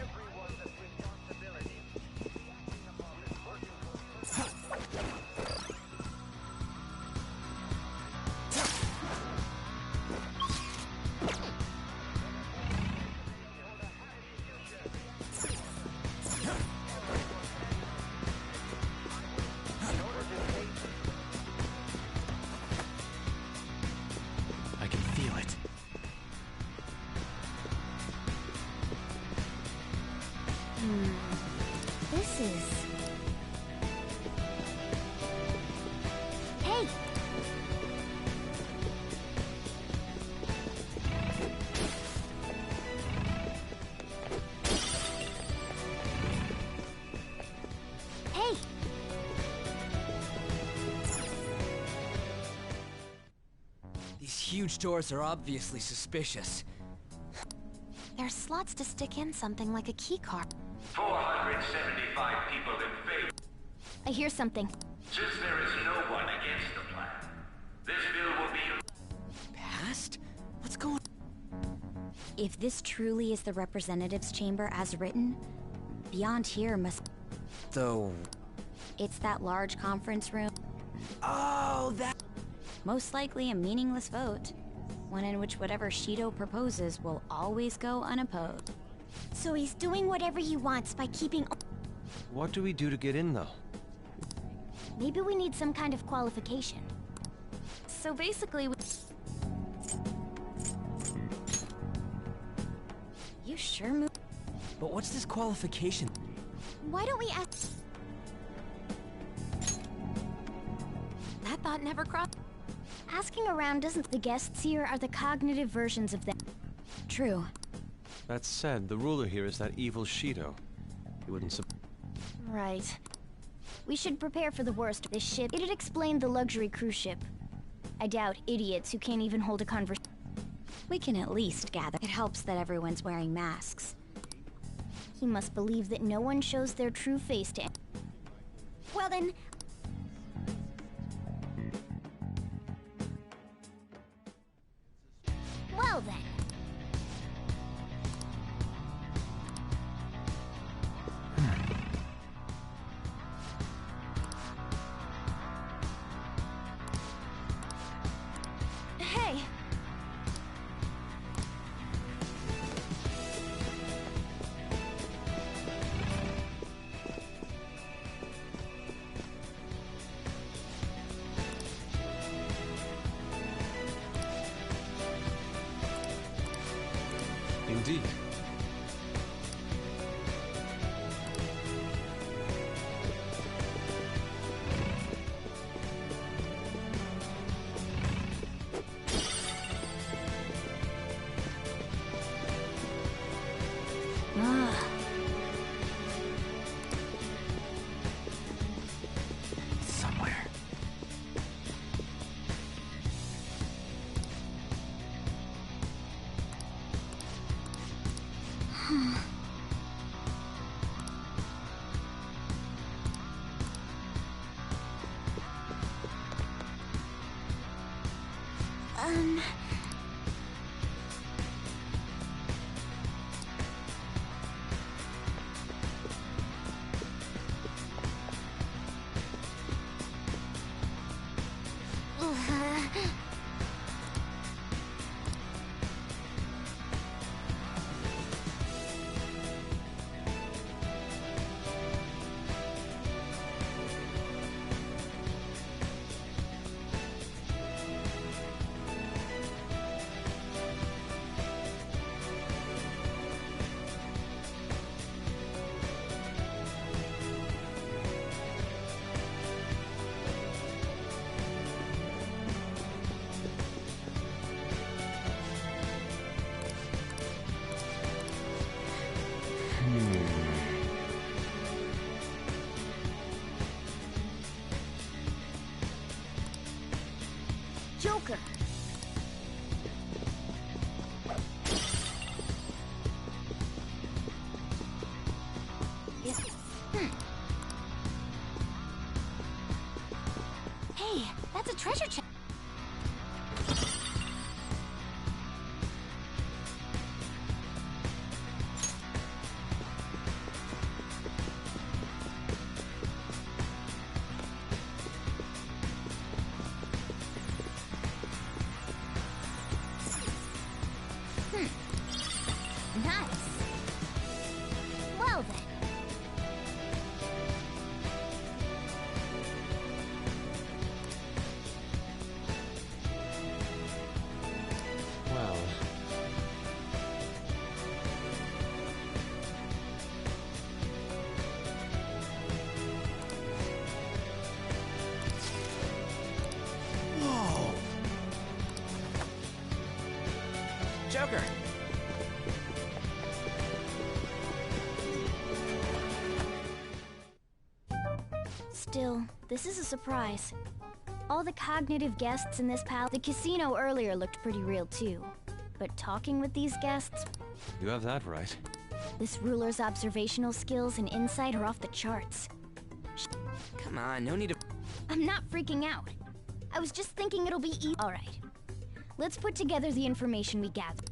I can feel it. This is... Hey! Hey! These huge doors are obviously suspicious. There's slots to stick in something like a key card. 475 people in favor. I hear something. Since there is no one against the plan, this bill will be... Passed? What's going on? If this truly is the representatives' chamber as written, beyond here must... Though... It's that large conference room. Oh, that... Most likely a meaningless vote. One in which whatever Shido proposes will always go unopposed. So he's doing whatever he wants by keeping... What do we do to get in, though? Maybe we need some kind of qualification. So basically... You sure move... But what's this qualification? Why don't we ask... That thought never crossed... Asking around doesn't... The guests here are the cognitive versions of them. True. That said, the ruler here is that evil Shido. He wouldn't Right. We should prepare for the worst. This ship, it'd explain the luxury cruise ship. I doubt idiots who can't even hold a conversation. We can at least gather. It helps that everyone's wearing masks. He must believe that no one shows their true face to him. Well then... Well then. Hey! Indeed. Joker. Hey, that's a treasure chest. Nice. Well then. Well... Whoa! Joker! Still, this is a surprise. All the cognitive guests in this palace. The casino earlier looked pretty real too. But talking with these guests, You have that right. this ruler's observational skills and insight are off the charts. Come on, no need to... I'm not freaking out. I was just thinking it'll be easy. All right. Let's put together the information we gathered.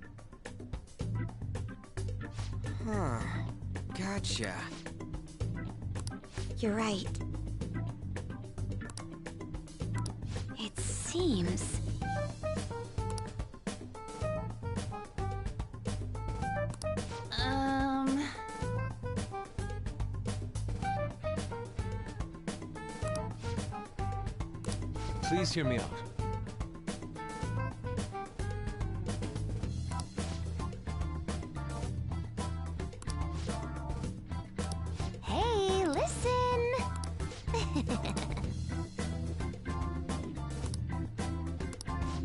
Huh. Gotcha. You're right. It seems... Please hear me out. Hey, listen!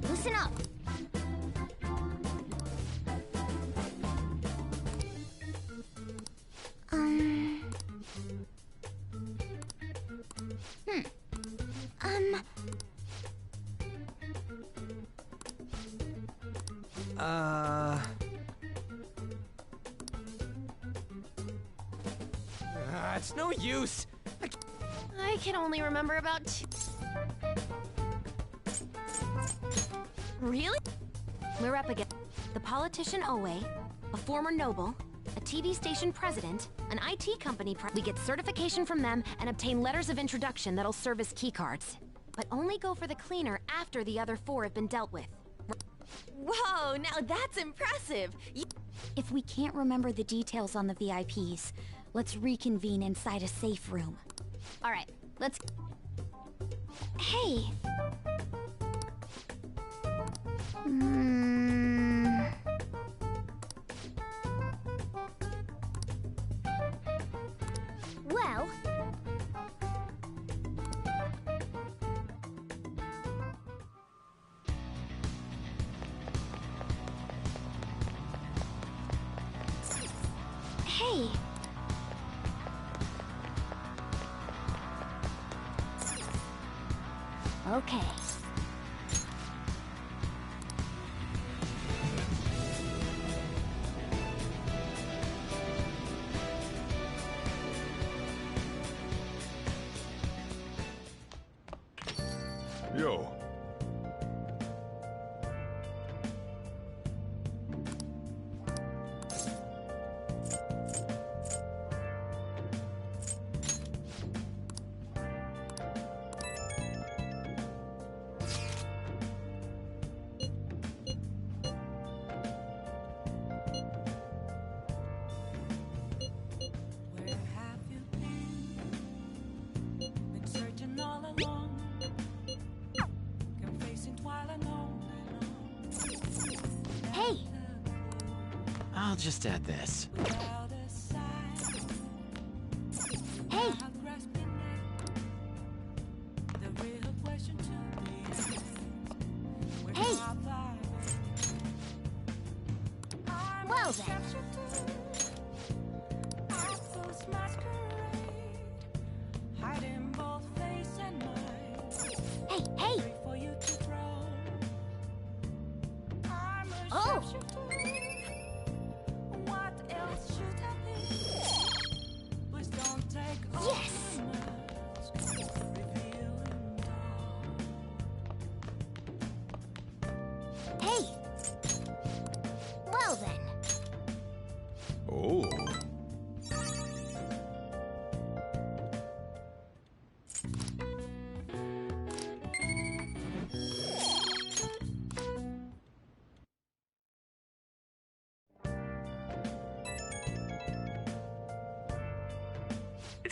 Listen up! It's no use. I can only remember about two. Really? We're up against the politician Owe, a former noble, a TV station president, an IT company we get certification from them and obtain letters of introduction that'll serve as keycards. But only go for the cleaner after the other four have been dealt with. Whoa, now that's impressive! If we can't remember the details on the VIPs, let's reconvene inside a safe room. All right, let's... Hey! Well... Hey! Okay. Yo. Hey! I'll just add this. Hey! Hey! Well then. Hey, hey!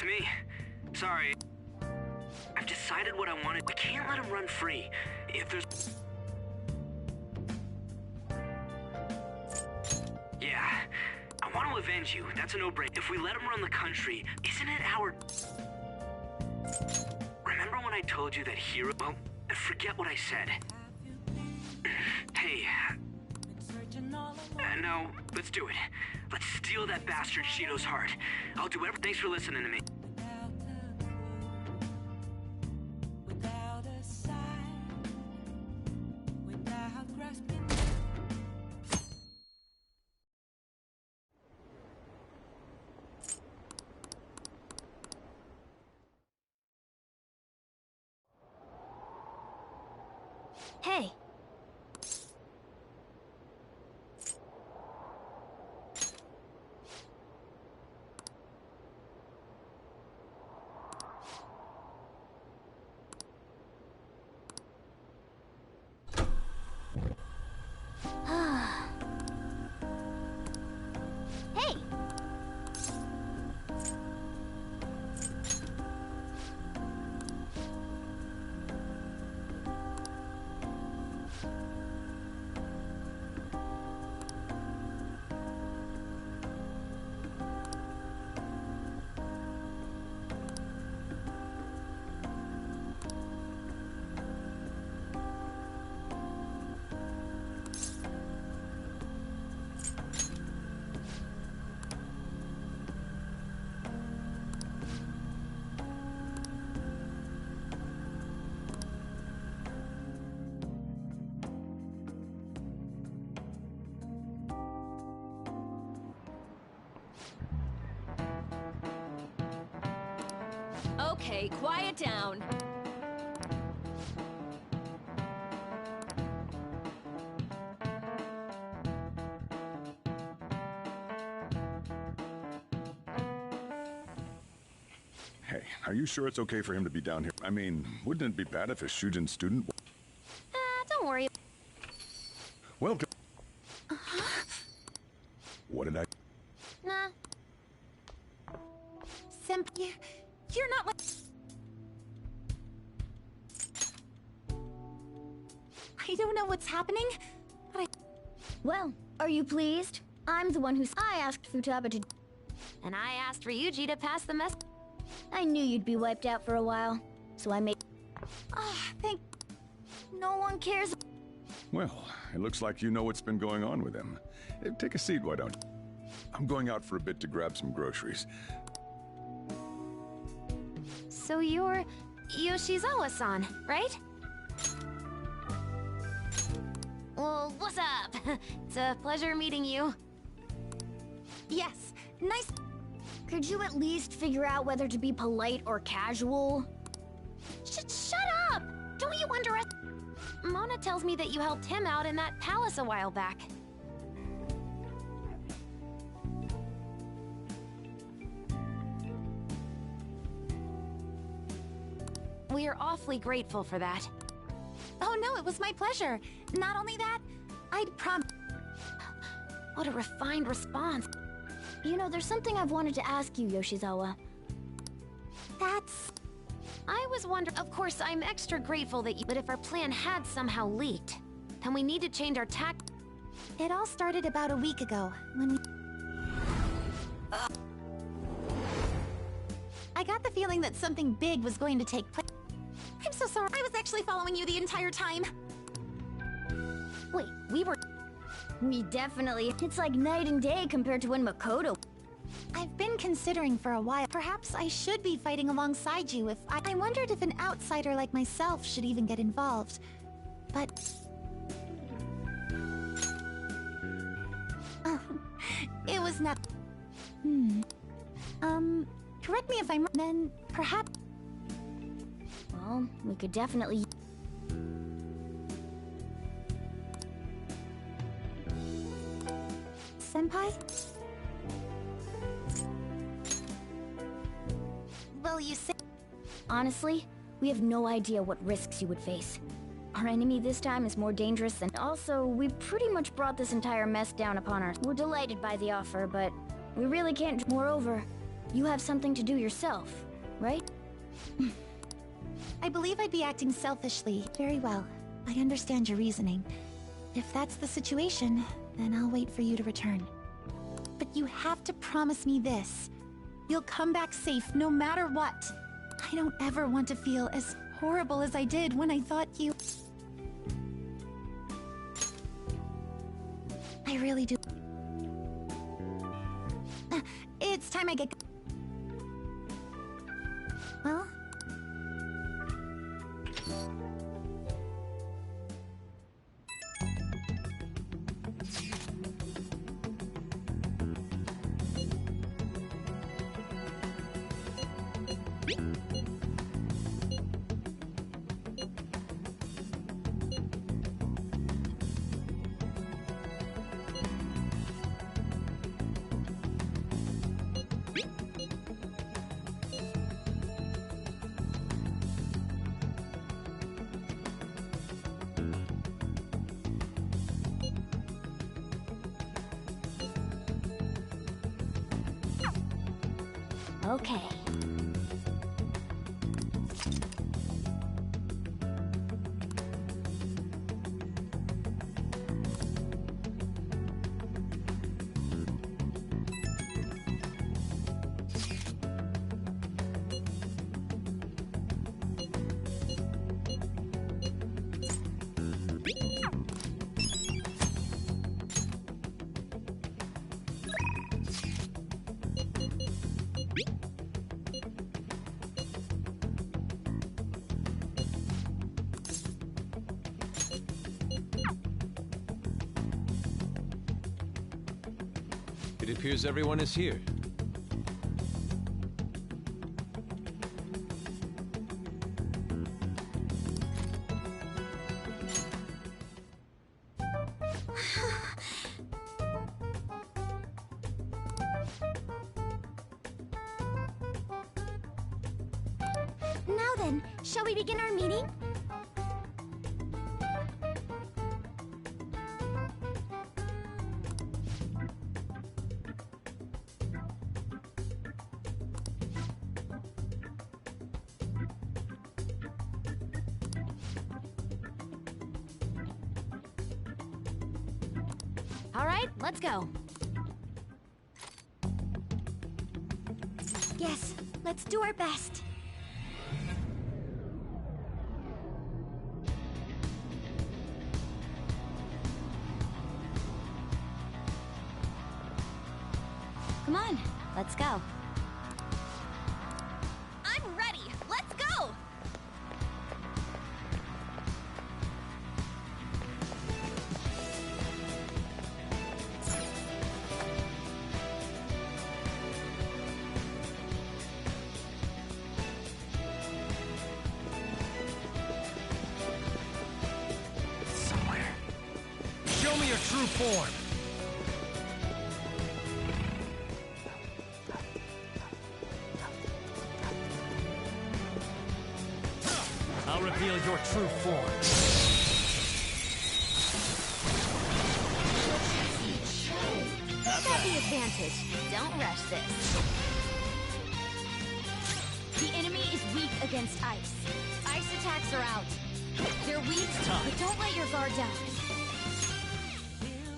It's me. Sorry. I've decided what I wanted. We can't let him run free. If there's... Yeah. I want to avenge you. That's a no-brainer. If we let him run the country, isn't it our... Remember when I told you that hero... Well, forget what I said. Hey. No, let's do it. Let's steal that bastard Shido's heart. I'll do everything. Thanks for listening to me. Hey. Hey. Okay, quiet down. Hey, are you sure it's okay for him to be down here? I mean, wouldn't it be bad if a Shujin student... Don't worry. Welcome. What did I... Nah. Senpai, you're not like... I don't know what's happening, but I... Well, are you pleased? I'm the one who's... I asked Futaba to... And I asked Ryuji to pass the mess... I knew you'd be wiped out for a while, so I made... thank... No one cares... Well, it looks like you know what's been going on with him. Take a seat, why don't you? I'm going out for a bit to grab some groceries. So you're... Yoshizawa-san, right? Well, what's up? It's a pleasure meeting you. Yes, nice... Could you at least figure out whether to be polite or casual? Shut up! Don't you underestimate... Mona tells me that you helped him out in that palace a while back. We are awfully grateful for that. Oh no, it was my pleasure. Not only that, I'd What a refined response. You know, there's something I've wanted to ask you, Yoshizawa. That's... I was wondering... Of course, I'm extra grateful that you... But if our plan had somehow leaked, then we need to change our tack... It all started about a week ago, when we... I got the feeling that something big was going to take place. I'm so sorry. I was actually following you the entire time. Wait, we were... We definitely... It's like night and day compared to when Makoto... I've been considering for a while. Perhaps I should be fighting alongside you if I wondered if an outsider like myself should even get involved. But... it was not... Correct me if I'm... Then, perhaps... Well, we could definitely... Senpai? Well, you say... Honestly, we have no idea what risks you would face. Our enemy this time is more dangerous than... Also, we pretty much brought this entire mess down upon our... We're delighted by the offer, but we really can't... Moreover, You have something to do yourself, right? I believe I'd be acting selfishly. Very well. I understand your reasoning. If that's the situation, then I'll wait for you to return. But you have to promise me this. You'll come back safe no matter what. I don't ever want to feel as horrible as I did when I thought you... I really do. It's time I get... Well... Okay. It appears everyone is here. Now then, shall we begin our meeting? All right, let's go. Yes, let's do our best. Come on, let's go. I'm ready. Let's go. Somewhere. Show me your true form. I'll reveal your true form. Got the advantage. Don't rush this. The enemy is weak against ice. Ice attacks are out. They're weak, but don't let your guard down.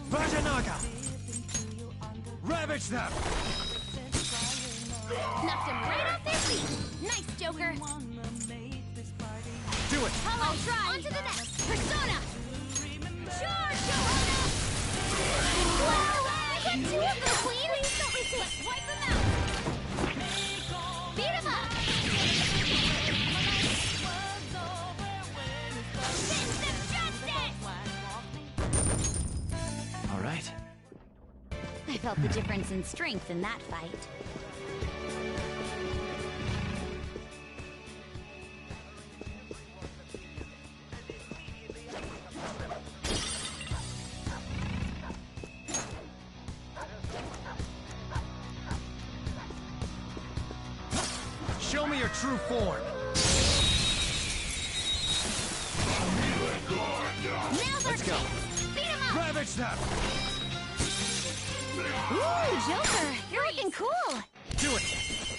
Vajanaga! Ravage them! Knocked him right off their feet. Nice, Joker. Do it! I'll try. On to the next. Persona! Charge, Johanna! Wow! I got two of them, Queen! Please don't resist! Wipe them out! Beat him up! Fist of justice! All right. I felt the difference in strength in that fight. Show me your true form. Now's our Let's go. chance! Beat him up! Ravage them! Ooh, Joker! You're looking cool! Do it!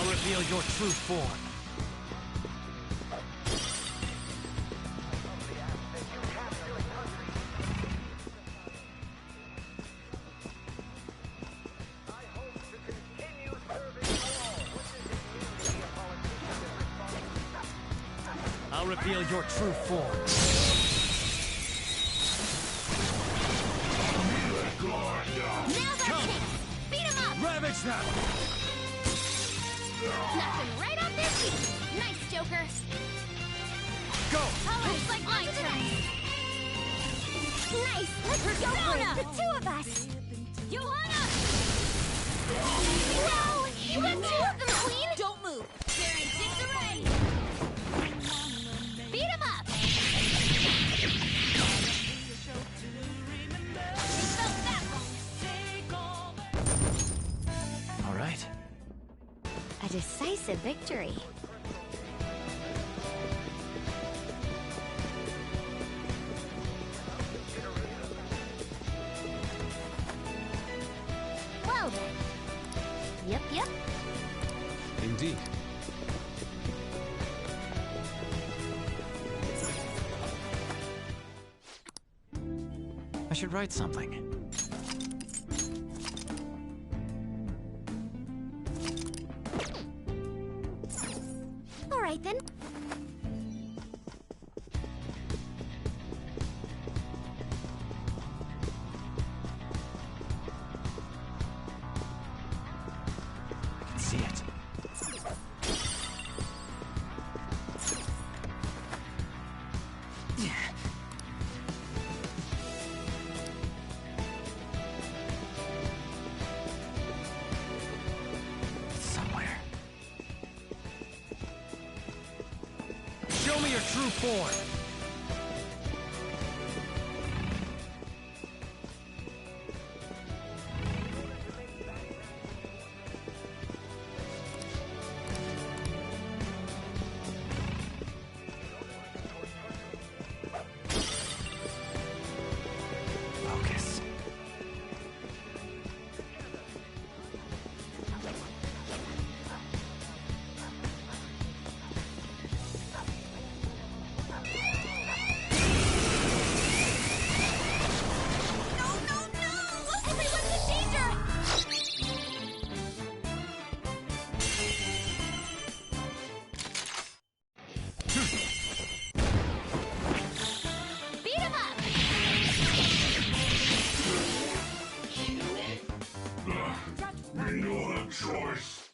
I'll reveal your true form. I'll reveal your true form. Now's our chance! Beat him up! Ravage them! Nothing right off their feet! Nice, Joker! Go! Looks like my turn! Nice! Let's go for it! The two of us! Johanna! No! You got two of them, Queen! Don't move! They're in disarray! Beat him up! All right. A decisive victory. Well then. Yep. Indeed. I should write something. All right then. I can see it. Somewhere. Show me your true form. Focus. Beat him up! We don't have choice.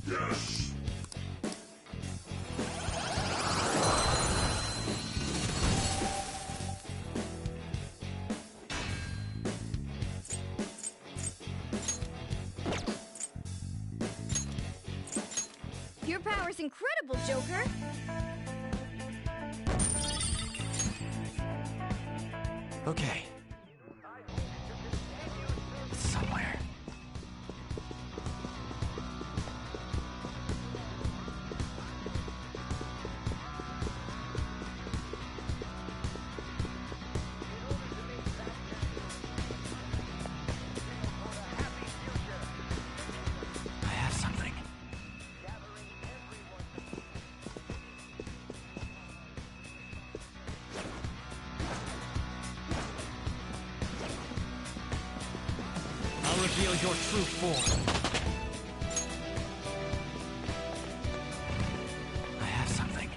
Yes. Your power's incredible, Joker! Okay. Somewhere. I have something. I'll reveal your true form. I have something.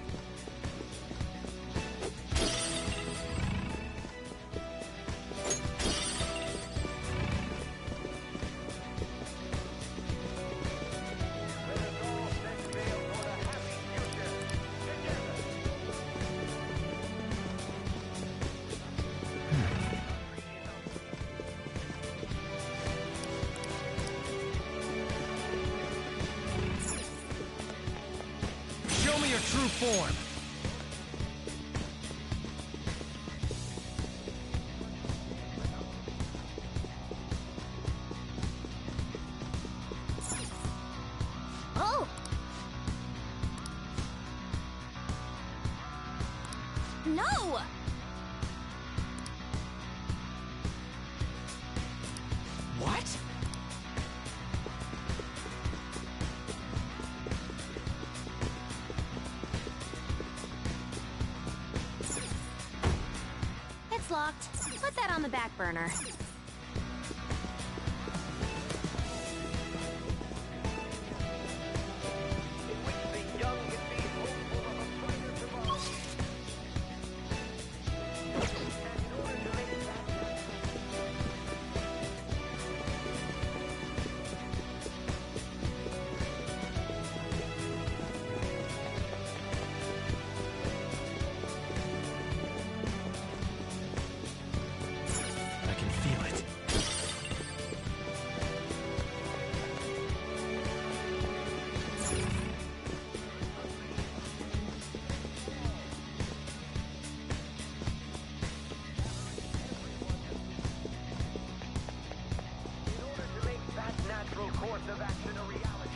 Show me your true form. Oh! No! What? That's locked. Put that on the back burner. Course of action a reality.